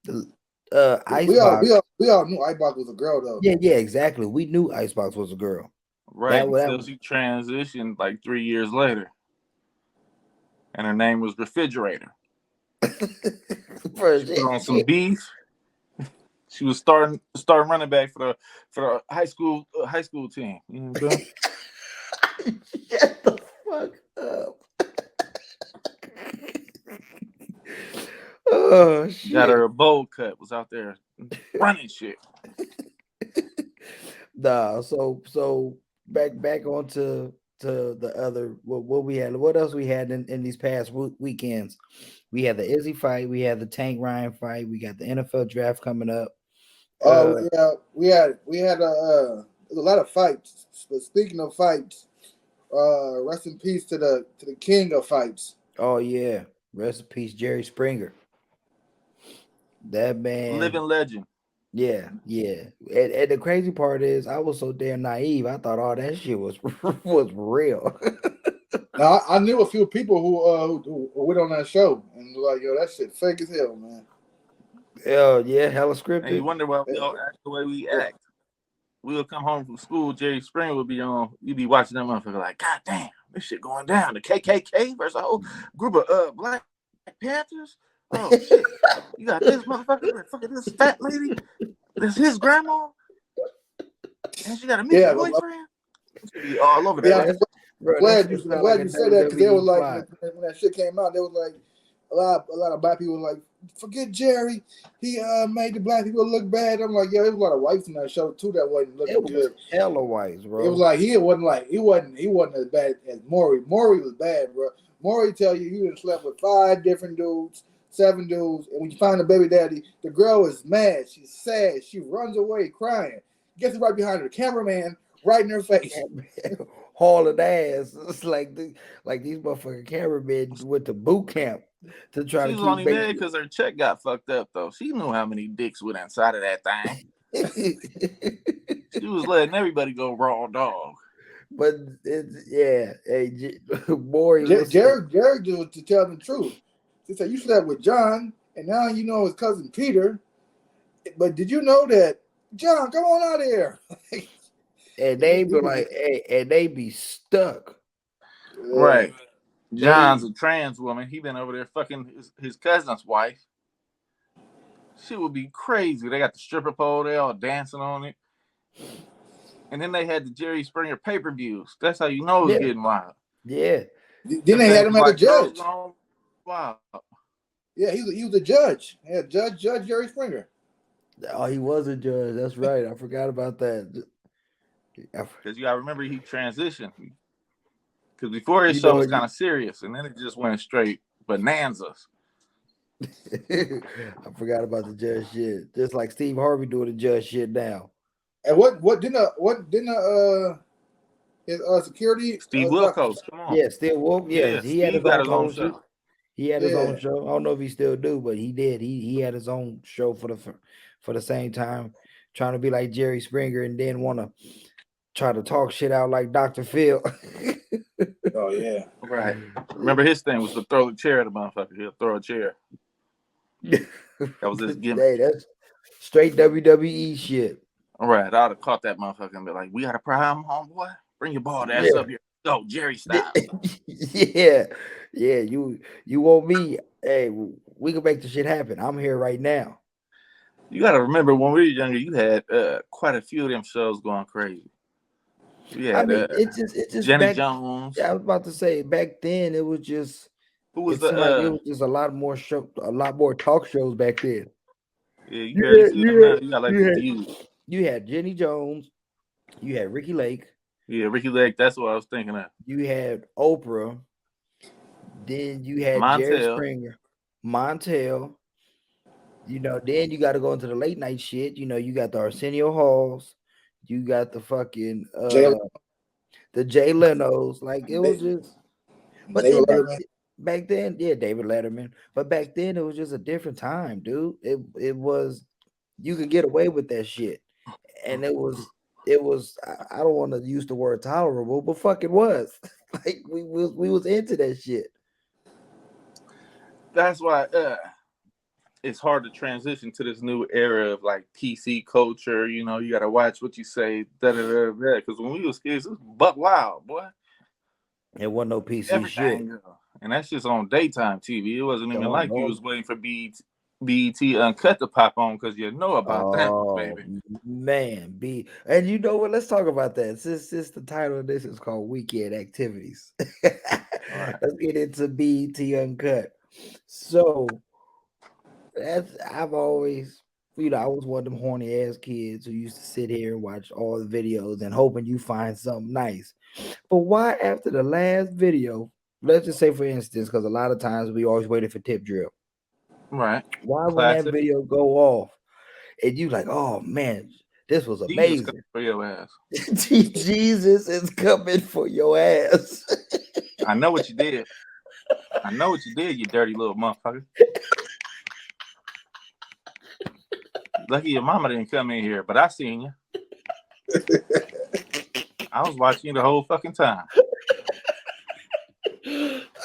the We all Icebox. we all knew Ibach was a girl though. Yeah, exactly. We knew Icebox was a girl. Right, until she transitioned like 3 years later. And her name was Refrigerator. She First, put on some beef. She was starting running back for the high school team. You know what I'm saying? shut the fuck up. Oh Got shit. her a bowl cut. Was out there running shit. Nah, so back onto the other what we had. What else we had in these past weekends? We had the Izzy fight. We had the Tank Ryan fight. We got the NFL draft coming up. Oh yeah, we had a lot of fights. But speaking of fights, rest in peace to the king of fights. Oh yeah, rest in peace, Jerry Springer. That Living man. legend. Yeah. And the crazy part is, I was so damn naive. I thought all that shit was was real. Now I knew a few people who went on that show and were like, yo, that shit fake as hell, man. Oh yeah, hella And you scripted. wonder why we all act the way we act. We'll come home from school, Jerry Springer would be on. You'd be watching that motherfucker like, God damn. this shit going down. The KKK versus a whole group of Black Panthers. Oh shit! You got this motherfucker, fucking this fat lady. That's his grandma, and she got a mixed boyfriend. It's gonna be all over that. Yeah, Bro, I'm glad that you shit sound like a said that, because they were WWE like, plot. when that shit came out, they was like, a lot of black people were like, forget Jerry, he made the black people look bad. I'm like, yeah, there was a lot of whites in that show too that wasn't looking It was good. hella whites, bro. It was like he wasn't as bad as Maury. Maury was bad, bro. Maury tell you he done slept with 5 different dudes, 7 dudes, and when you find the baby daddy, the girl is mad, she's sad, she runs away crying, gets right behind her, the cameraman right in her face. Hauling ass. It's like these motherfucking cameramen went to boot camp to try She to was keep only mad because her check got fucked up, though. She knew how many dicks went inside of that thing. She was letting everybody go raw dog. But hey, Maury Jared do to tell the truth. She said, you slept with John, and now you know his cousin Peter. But did you know that John, come on out of here? and they be like, hey, and they be stuck. Right. John's a trans woman. He been over there fucking his cousin's wife. She would be crazy. They got the stripper pole. They all dancing on it. And then they had the Jerry Springer pay-per-views. That's how you know it's getting wild. Yeah. Then they had him as a judge. Wow. Yeah, he was a judge. Yeah, Judge Jerry Springer. Oh, he was a judge. That's right. I forgot about that. Because you gotta remember he transitioned. Because before his show was kind of serious, and then it just went straight bonanzas. I forgot about the judge shit. Just like Steve Harvey doing the judge shit now. And what didn't his security Steve Wilkos, come on. Yeah, Steve Wilkos. Yeah, he had his own show. He had his own show. I don't know if he still do, but he did. He had his own show for the same time, trying to be like Jerry Springer and then want to try to talk shit out like Dr. Phil. Oh yeah, right. Remember his thing was to throw the chair at the motherfucker. He'll throw a chair. That was his gimmick. Hey, that's straight WWE shit. All right, I'd have caught that motherfucker and be like, "We got a problem, homeboy. Bring your bald ass up here. Go, Jerry style." Yeah. You want me? Hey, we can make the shit happen. I'm here right now. You got to remember when we were younger, you had quite a few of them shows going crazy. Yeah, it's just Jenny Jones. Yeah, I was about to say back then it was just. Who was it was just a lot more talk shows back then. Yeah, you barely see them now. You got like you had Jenny Jones, you had Ricky Lake. Yeah, Ricky Lake. That's what I was thinking of. You had Oprah. Then you had Jerry Springer, Montel. Then you got to go into the late night shit. You got the Arsenio Halls. You got the fucking the Jay Leno's. Like it was just. But then back then, yeah, David Letterman. But back then, it was just a different time, dude. It was you could get away with that shit, and it was. I don't want to use the word tolerable, but fuck it was. Like we was into that shit. That's why it's hard to transition to this new era of like PC culture. You got to watch what you say. Because when we was kids, it was buck wild, boy. It wasn't no PC Everything, shit. And that's just on daytime TV. It wasn't even like you was waiting for BET Uncut to pop on because you know about that, baby. Man, and you know what? Let's talk about that. Since the title of this is called Weekend Activities. Right. Let's get into BET Uncut. So I've always, I was one of them horny ass kids who used to sit here and watch all the videos and hoping you find something nice. But why after the last video, let's just say for instance, because a lot of times we always waited for tip drill. Right. Why when that video go off and you like, oh man, this was amazing. Jesus for your ass. Jesus is coming for your ass. I know what you did. You dirty little motherfucker. Lucky your mama didn't come in here, but I seen you. I was watching you the whole fucking time.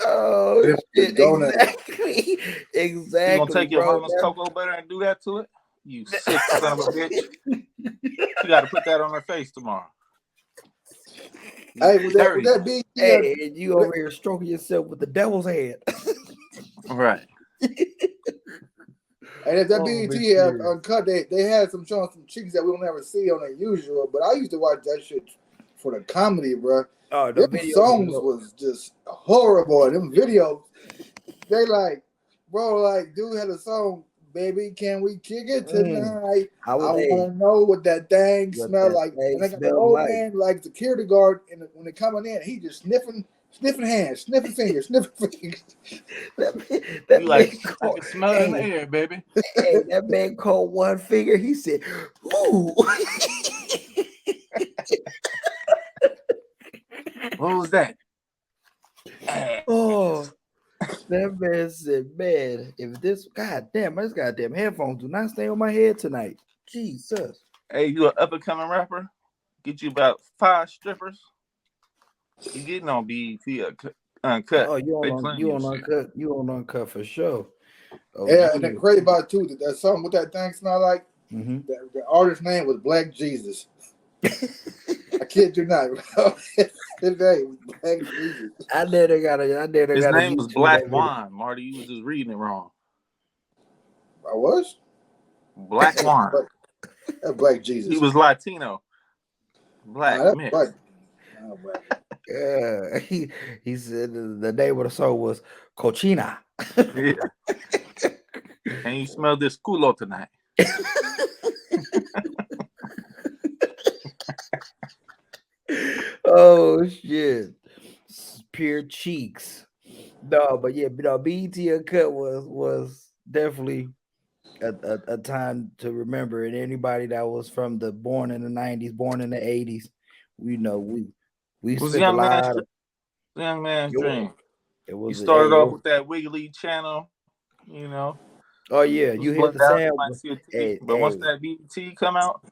Oh, shit, exactly. You gonna take your mama's cocoa butter and do that to it? You sick son of a bitch. You gotta put that on her face tomorrow. Hey, with Dirty. that BET, Hey, and you over here stroking yourself with the devil's hand. Right. and if that Oh, BET man, had serious. Uncut, they had some showing some chicks that we don't ever see on the usual. But I used to watch that shit for the comedy, bro. Oh, the Them videos songs was just horrible. Them videos, they like, bro, like, dude had a song, baby, can we kick it tonight? I I was want to know what that thing what smell that like. thing And they got the smelled old like. man, like security guard, and when they coming in, he just sniffing hands, sniffing fingers, sniffing fingers. That You like, man I called, can smell it in the air, baby. hey, that man called one finger. He said, "Ooh." What was that? Oh, that man said, "Man, if this goddamn, this goddamn headphones do not stay on my head tonight." Jesus. Hey, you an up and coming rapper? Get you about 5 strippers. You getting on BET Uncut? Oh, you They on playing you your on shit. Uncut? You on Uncut for sure? Oh Yeah, yeah. and the crazy about it too, that song, what that thing smell like, Mm-hmm. the artist's name was Black Jesus. I kid you not, bro. His name was Black Jesus. I never got a. His name was Black that video. Wine, Marty. You was just reading it wrong. I was? Black Wine. That's Black Jesus. He was Latino. Black That's mix. Black. Oh, Black. Yeah, he said the name of the song was Cochina. Yeah. And you smell this culo tonight. Oh shit, pure cheeks. No, but yeah, BET Uncut was definitely a time to remember. And anybody that was from the born in the 90s, born in the 80s, we know we It was spent a lot of young man's dream. it He was started off with that Wiggly channel, you know. oh yeah, It was you hear the blinged out, you sound, might see a TV. hey, But once that BET come out,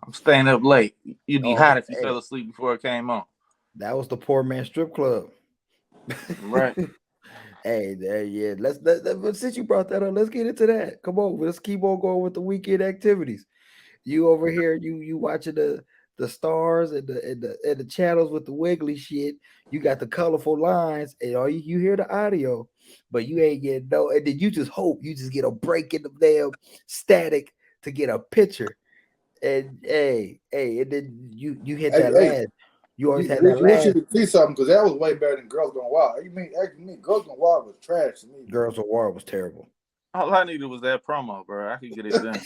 I'm staying up late. You'd be hot if you fell asleep before it came on. That was the poor man strip club. Right. Hey, yeah. But since you brought that up, let's get into that. Come on, let's keep on going with the weekend activities. You over here, you watching the stars and the channels with the wiggly shit. You got the colorful lines, and all you hear the audio, but you ain't getting no. And then you just hope you just get a break in the damn static to get a picture. And and then you hit that last. You always had that You wish you last. could see something because that was way better than Girls Gone Wild. You mean Girls Gone Wild was trash to me. Girls of War was terrible. All I needed was that promo, bro. I could get it done.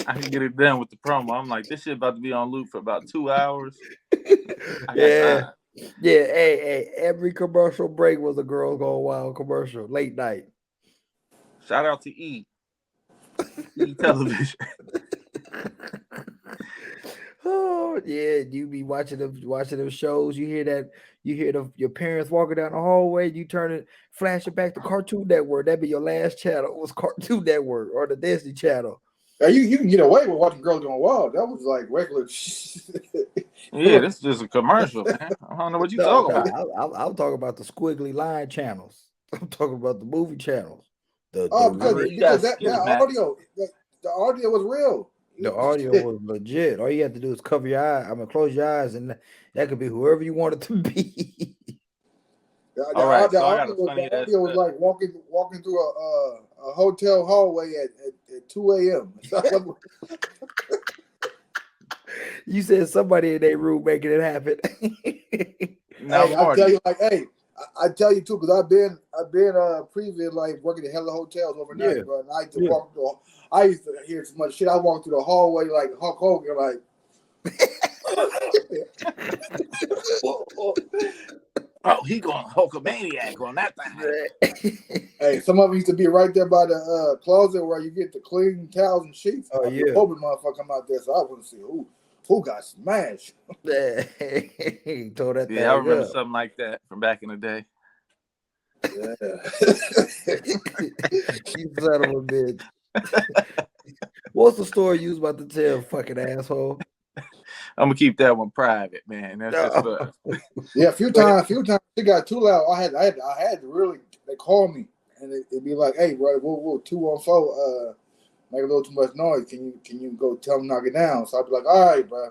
I can get it done with the promo. I'm like, this shit about to be on loop for about 2 hours. I got time. Yeah. Hey, every commercial break was a Girls Gone Wild commercial, late night. Shout out to E Television. Oh yeah, you be watching them shows. You hear your parents walking down the hallway. You turn it, flash it back to Cartoon Network. That'd be your last channel. It was Cartoon Network or the Disney Channel. Now you can get away with watching Girls Gone Wild. That was like regular. Yeah, this is just a commercial, man. I don't know what you talking about. I'm talking about the squiggly line channels. I'm talking about the movie channels. Because that audio, the audio was real. The audio was legit. All you have to do is cover your eye. Close your eyes, and that could be whoever you want it to be. The audio was like walking through a hotel hallway at 2 a.m. You said somebody in their room making it happen. Now, I tell you, I tell you too, because I've been previously like working at hella hotels overnight, bro. And I used to hear so much shit. I walked through the hallway like Hulk Hogan, like. Oh, he going Hulkamaniac on that thing. Hey, some of them used to be right there by the closet where you get the clean towels and sheets. Oh yeah, hoping motherfucker come out there, so I want to see who got smashed. He told that. Yeah, I remember something like that from back in the day. Yeah, you son of a bitch. What's the story you was about to tell, fucking asshole? I'm gonna keep that one private, man. That's just yeah. A few times it got too loud. I had to really. They called me and it'd be like, "Hey, brother, we'll 214. Make a little too much noise. Can you go tell them knock it down?" So I'd be like, "All right, bro."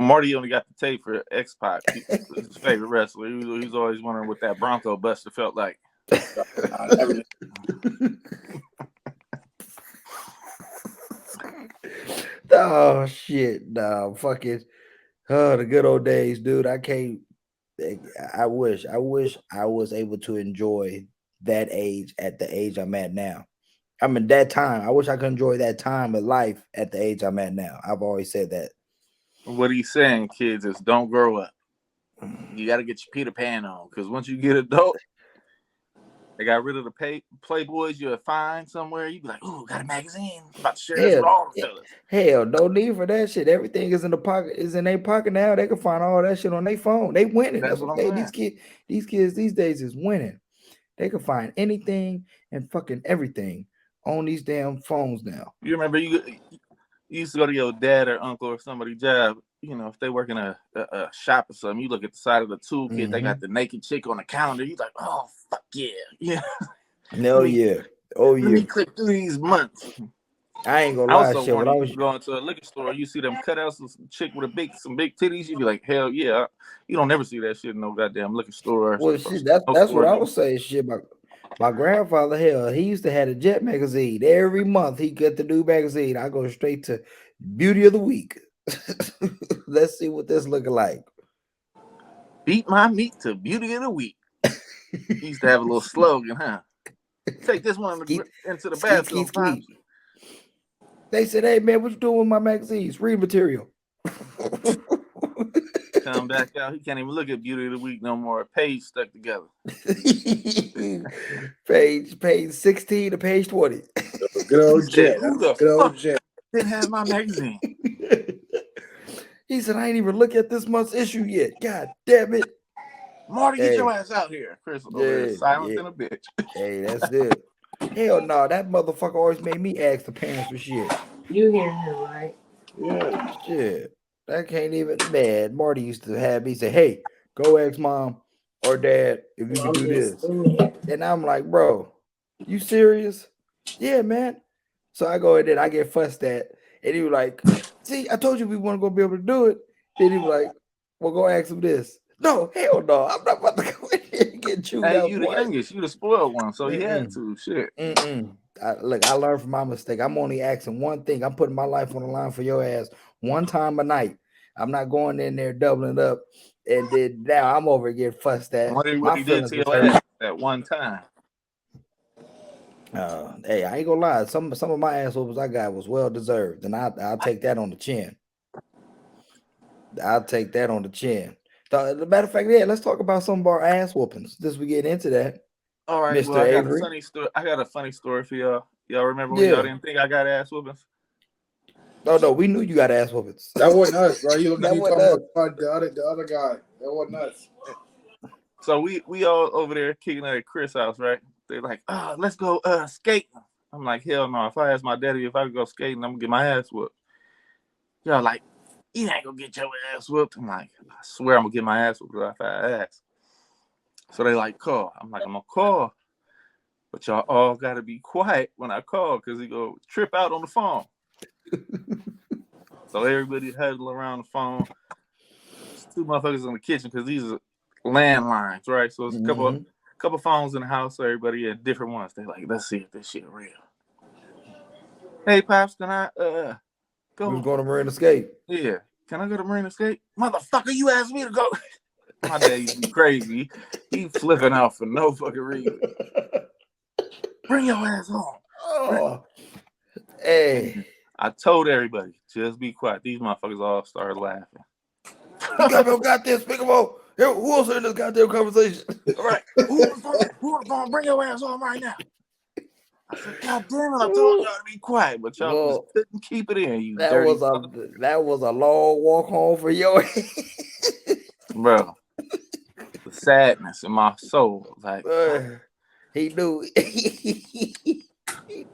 Marty only got the tape for X-Pac, his favorite wrestler. He was always wondering what that Bronco Buster felt like. Oh shit, no, fucking, the good old days, dude. I can't. I wish I was able to enjoy that age at the age I'm at now. I mean, that time. I wish I could enjoy that time of life at the age I'm at now. I've always said that. What he's saying, kids, is don't grow up. You got to get your Peter Pan on, because once you get adult, they got rid of the Playboys. You'll find somewhere. You be like, "Ooh, got a magazine. I'm about to share this with all the fellas." Hell, no need for that shit. Everything is in the pocket. Is in their pocket now. They can find all that shit on their phone. They winning. That's what I'm saying. These kids these days is winning. They can find anything and fucking everything on these damn phones now. You remember you used to go to your dad or uncle or somebody's job. You know, if they work in a shop or something, you look at the side of the toolkit. They got the naked chick on the calendar. You like, oh fuck yeah, yeah. No, yeah. Oh yeah. Let me click through these months. I ain't gonna lie, shit. When I was going to a liquor store, you see them cutouts of some chick with some big titties. You be like, hell yeah. You don't never see that shit in no goddamn liquor store. Well, shit, that's what I was saying. Shit, my grandfather, hell, he used to have a Jet magazine every month. He get the new magazine. I go straight to Beauty of the Week. Let's see what this looking like. Beat my meat to Beauty of the Week. He used to have a little slogan, huh? Take this one into the bathroom. They said, "Hey man, what you doing with my magazines? Read material." Come back out. He can't even look at Beauty of the Week no more. A page stuck together. page 16 to page 20. Good old Jet. Who the fuck didn't have my magazine? He said, "I ain't even look at this month's issue yet. God damn it. Marty, get your ass out here." Chris over there, silent in a bitch. Hey, that's it. Hell no, that motherfucker always made me ask the parents for shit. You hear him, right? Yeah, shit. I can't even. Man, Marty used to have me say, "Hey, go ask mom or dad if you can do this." And I'm like, "Bro, you serious?" "Yeah, man." So I go in there, I get fussed at, and he was like, "See, I told you we weren't gonna be able to do it." Then he was like, "Well, go ask him this." No, hell no. I'm not about to go in here and get chewed out. You the youngest, you the spoiled one, so he had to. Shit. Look, I learned from my mistake. I'm only asking one thing. I'm putting my life on the line for your ass one time a night. I'm not going in there doubling up, and then now I'm over getting fussed at. What he did to your ass at one time. Hey, I ain't gonna lie. Some of my ass whoopers I got was well deserved, and I'll take that on the chin. I'll take that on the chin. The matter of fact, yeah, let's talk about some of our ass whoopings as we get into that. All right, Mr. well, Avery. I got a funny story for y'all. Y'all remember when y'all didn't think I got ass whoopings? No, we knew you got ass whoopings. That wasn't us, bro. You talking about the other guy. That wasn't us. So we all over there kicking at Chris' house, right? They're like, "Oh, let's go skating." I'm like, "Hell no! If I ask my daddy if I could go skating, I'm gonna get my ass whooped." Y'all like, "You ain't gonna get your ass whooped." I'm like, "I swear I'm gonna get my ass whooped if I ask." So they like, "Call." I'm like, "I'm gonna call," but y'all all gotta be quiet when I call because he go trip out on the phone. So everybody huddle around the phone. There's two motherfuckers in the kitchen because these are landlines, right? So it's a couple phones in the house, so everybody had different ones. They like, let's see if this shit real. Hey, Pops, can I go? We're going to Marina Skate. Yeah. Can I go to Marina Skate? Motherfucker, you asked me to go. My dad used to be crazy. He flipping out for no fucking reason. Bring your ass home. Oh. Hey. I told everybody, just be quiet. These motherfuckers all started laughing. You got this, speak about who else in this goddamn conversation? All right. Who's gonna bring your ass home right now? I said, God damn it, I told y'all to be quiet, but y'all just couldn't keep it in. That was a long walk home for your bro. The sadness in my soul. Like he knew.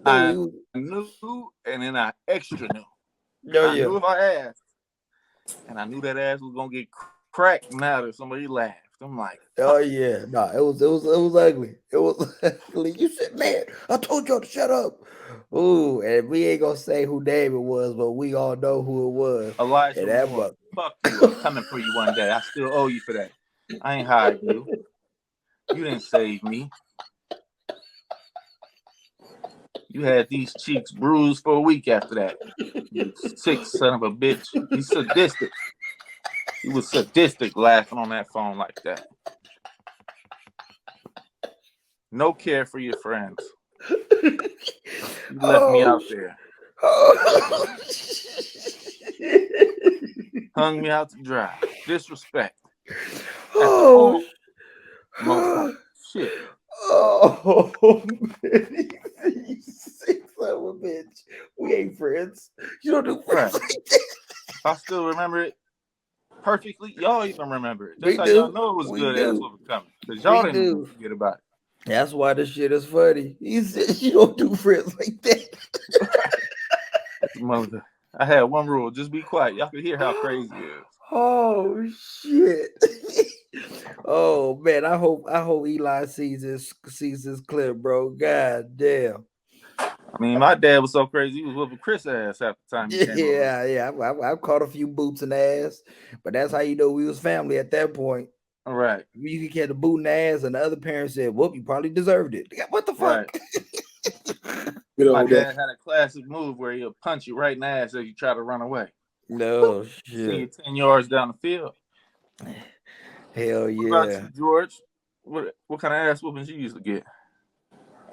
I knew, and then I extra knew. I knew if I asked, and I knew that ass was gonna get cracked now that somebody laughed. I'm like, oh yeah, no, it was ugly. It was ugly. You said, man, I told y'all to shut up. Ooh, and we ain't gonna say who David was, but we all know who it was. Elijah and that Moore. Fuck you. I'm coming for you one day. I still owe you for that. I ain't hiding you. You didn't save me. You had these cheeks bruised for a week after that. You sick son of a bitch. He's sadistic. He was sadistic laughing on that phone like that. No care for your friends. You left me out there. Hung me out to dry. Disrespect. Oh, Shit. Oh, man. You sick son of a bitch. We ain't friends. You don't do friends like that. I still remember it perfectly. Y'all even remember it. That's We how do. y'all know it was We good do. ass what was coming. Because y'all We didn't even do. forget about it. That's why this shit is funny. He said you don't do friends like that. I had one rule: just be quiet. Y'all can hear how crazy it is. Oh shit. Oh man, I hope Eli sees this clip, bro. God damn. I mean, my dad was so crazy; he was whooping Chris' ass half the time he came over. Yeah. I've caught a few boots in the ass, but that's how you know we was family at that point. All right. You could get the boot in the ass, and the other parent said, "Whoop, you probably deserved it." What the fuck? Right. My dad had a classic move where he'll punch you right in the ass as you try to run away. No Send shit. you 10 yards down the field. Hell yeah. What about you, George? What kind of ass whoopings you used to get?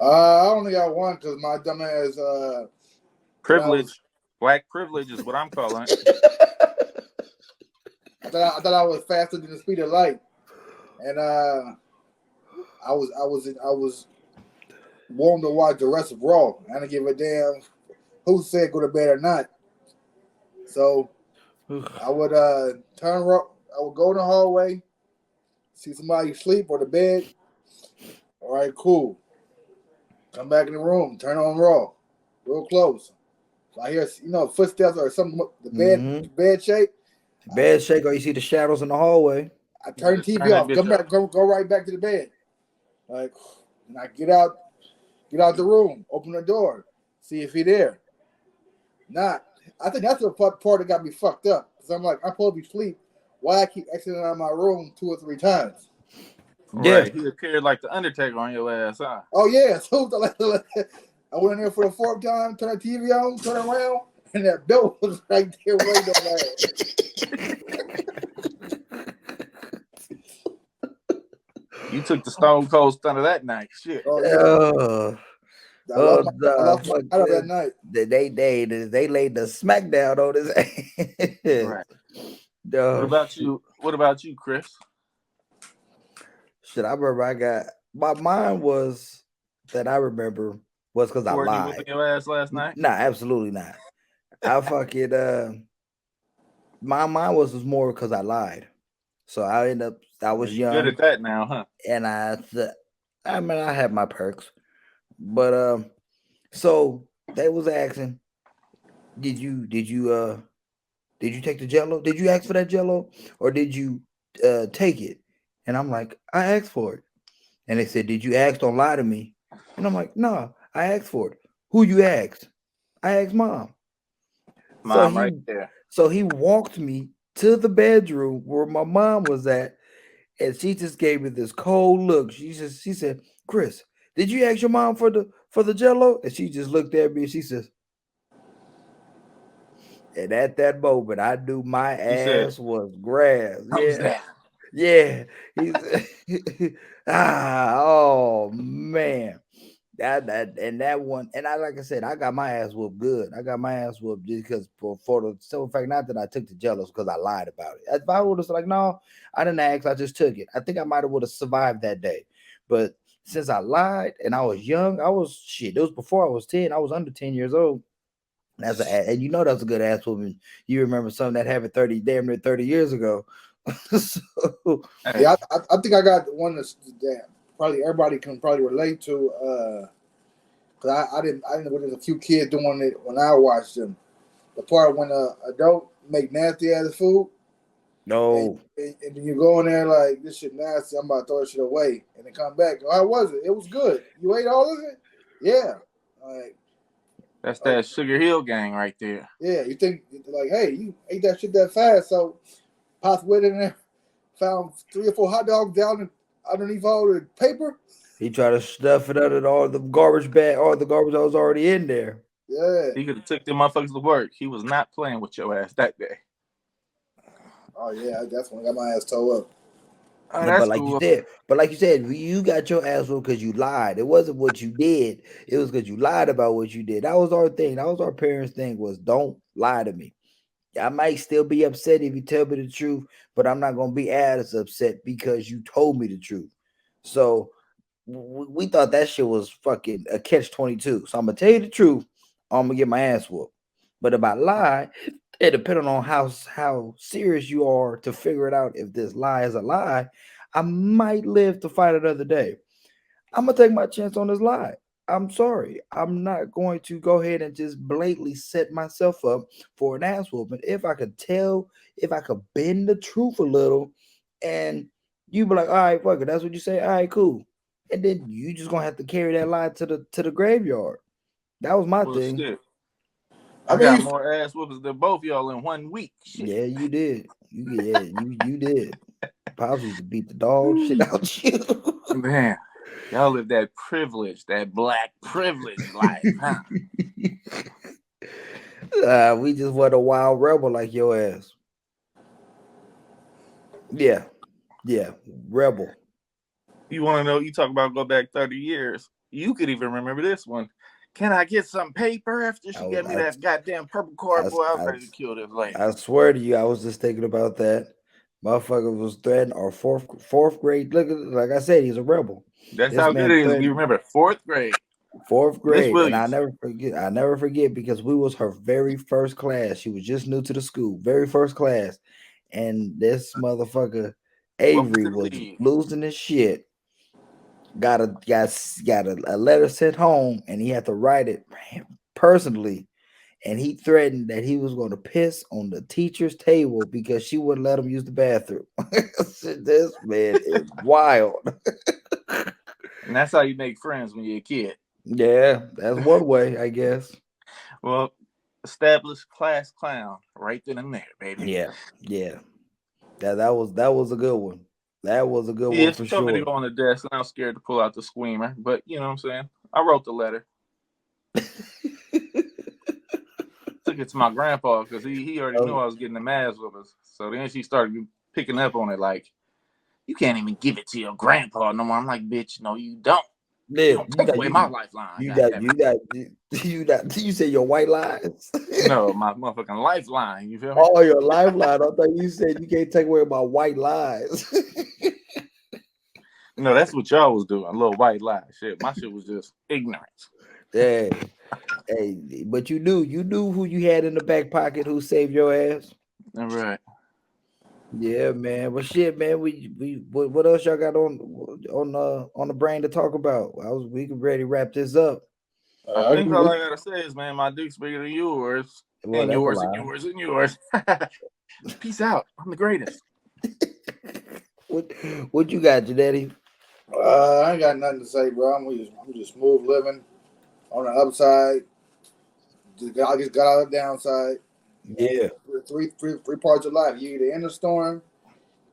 I only got one because my dumb ass. Privilege. Black privilege is what I'm calling it. I thought I was faster than the speed of light, and I was warm to watch the rest of Raw. I didn't give a damn who said go to bed or not. So I would turn. I would go in the hallway, see somebody sleep or the bed. All right, cool. Come back in the room, turn on Raw, real close. So I hear footsteps or something. The bed shake. Bed shake, or you see the shadows in the hallway. I turn the TV off. Come back. Go right back to the bed. Like, and I get out the room, open the door, see if he there. Not. I think that's the part that got me fucked up. Because I'm like, I'm supposed to be asleep. Why I keep exiting out of my room 2 or 3 times? Yeah. Right. He appeared like the Undertaker on your ass, huh? Oh, yeah. So I went in there for the 4th time, turned the TV on, turned around, and that belt was right there waiting on my ass. You took the Stone Cold Stunner that night. Shit. Oh, yeah. I lost my out of that night. They laid the smackdown on his ass. Right. What about you, Chris? Shit, I remember mine was that I remember was because I lied. Whooping your ass last night? Nah, absolutely not. I fucking mine was more because I lied. So I was young. Good at that now, huh? And I had my perks. But so they was asking, did you take the Jello? Did you ask for that Jello, or did you take it? And I'm like, I asked for it. And they said, did you ask? Don't lie to me. And I'm like, no, I asked for it. Who you asked? I asked mom. Mom, right there. So he walked me to the bedroom where my mom was at, and she just gave me this cold look. She said, Chris, did you ask your mom for the Jello? And she just looked at me and she says, and at that moment, I knew my ass was grass. Yeah. Oh man. That one, and like I said, I got my ass whooped good. I got my ass whooped just because for the simple fact, not that I took the Jellos, because I lied about it. If I would have like, no, I didn't ask, I just took it. I think I might have would have survived that day. But since I lied and I was young, it was before I was 10. I was under 10 years old. And you know that's a good ass whooping. You remember something that happened damn near 30 years ago. Yeah, I think I got one that probably everybody can probably relate to. Cause I didn't know there's a few kids doing it when I watched them. The part when a adult make nasty ass food. No. And you go in there like, this shit nasty, I'm about to throw this shit away. And then come back. How was it? It was good. You ate all of it? Yeah. Like, That's that Sugar Hill gang right there. Yeah, you think like, hey, you ate that shit that fast, so Pops went in there, found 3 or 4 hot dogs down underneath all the paper. He tried to stuff it under all the garbage bag, all the garbage that was already in there. Yeah. He could have took them motherfuckers to work. He was not playing with your ass that day. Oh yeah, I definitely got my ass towed up. Oh, But that's like cool. you said, you got your ass whooped because you lied. It wasn't what you did. It was because you lied about what you did. That was our thing. That was our parents' thing, was don't lie to me. I might still be upset if you tell me the truth, but I'm not gonna be as upset because you told me the truth. So we thought that shit was fucking a catch-22. So I'm gonna tell you the truth, I'm gonna get my ass whooped. But if I lie, it depending on how serious you are to figure it out. If this lie is a lie, I might live to fight another day. I'm gonna take my chance on this lie. I'm sorry. I'm not going to go ahead and just blatantly set myself up for an ass whooping. If I could bend the truth a little, and you be like, all right, fuck it, that's what you say. All right, cool. And then you just gonna have to carry that lie to the graveyard. That was my thing. Shit. I I mean, got more ass whoopers than both y'all in 1 week. Shit. Yeah, you did. You did. Pops used to beat the dog shit out you. Man, y'all live that privilege, that black privilege life, huh? We just want a wild rebel like your ass. Yeah, rebel. You want to know? You talk about go back 30 years. You could even remember this one. Can I get some paper after she gave me that goddamn purple card? Boy, I was ready to kill this lady. I swear to you, I was just thinking about that. Motherfucker was threatening our fourth grade. Look, like I said, he's a rebel. That's how good it is. We remember 4th grade. Fourth grade, and I never forget because we was her very first class. She was just new to the school, very first class, and this motherfucker Avery was losing his shit. Got a letter sent home, and he had to write it personally, and he threatened that he was going to piss on the teacher's table because she wouldn't let him use the bathroom. This man is wild. And that's how you make friends when you're a kid. Yeah, that's one way, I guess. Well, established class clown right then and there, baby. Yeah. That was a good one. That was a good one for sure. Somebody on the desk, and I was scared to pull out the squeamer, but you know what I'm saying? I wrote the letter. Took it to my grandpa because he already knew I was getting the mask with us. So then she started picking up on it like, you can't even give it to your grandpa no more. I'm like, bitch, no, you don't. Yeah, don't take away my lifeline. You say your white lines? No, my motherfucking lifeline. You feel me? Oh, your lifeline. I thought you said you can't take away my white lies. No, that's what y'all was doing. A little white lie. Shit. My shit was just ignorance. Hey, but you knew who you had in the back pocket who saved your ass. All right. Yeah, man. But shit, man, what else y'all got on the brain to talk about? We can ready to wrap this up. I think all I gotta say is, man, my dick's bigger than yours, and yours, and yours, and yours. Peace out. I'm the greatest. What you got, Janetti? I ain't got nothing to say, bro. I'm just smooth living on the upside. I just got out of the downside. Yeah. Three parts of life. You either in the storm,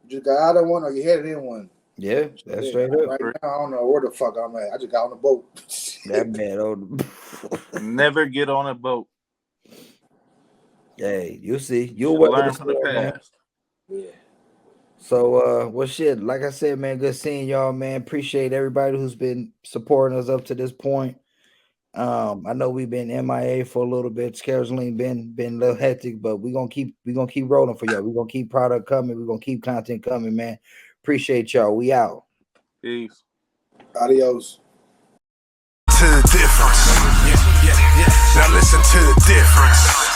you just got out of one, or you headed in one. Yeah, that's straight up. Right now, I don't know where the fuck I'm at. I just got on the boat. That man on the Never get on a boat. Hey, you'll see. You'll learn from the past. Yeah. So well shit, like I said, man, good seeing y'all, man. Appreciate everybody who's been supporting us up to this point. I know we've been MIA for a little bit, scheduling been a little hectic, but we're gonna keep rolling for y'all. We're gonna keep product coming, we're gonna keep content coming, man. Appreciate y'all. We out. Peace. Adios. To the difference. Now listen to the difference.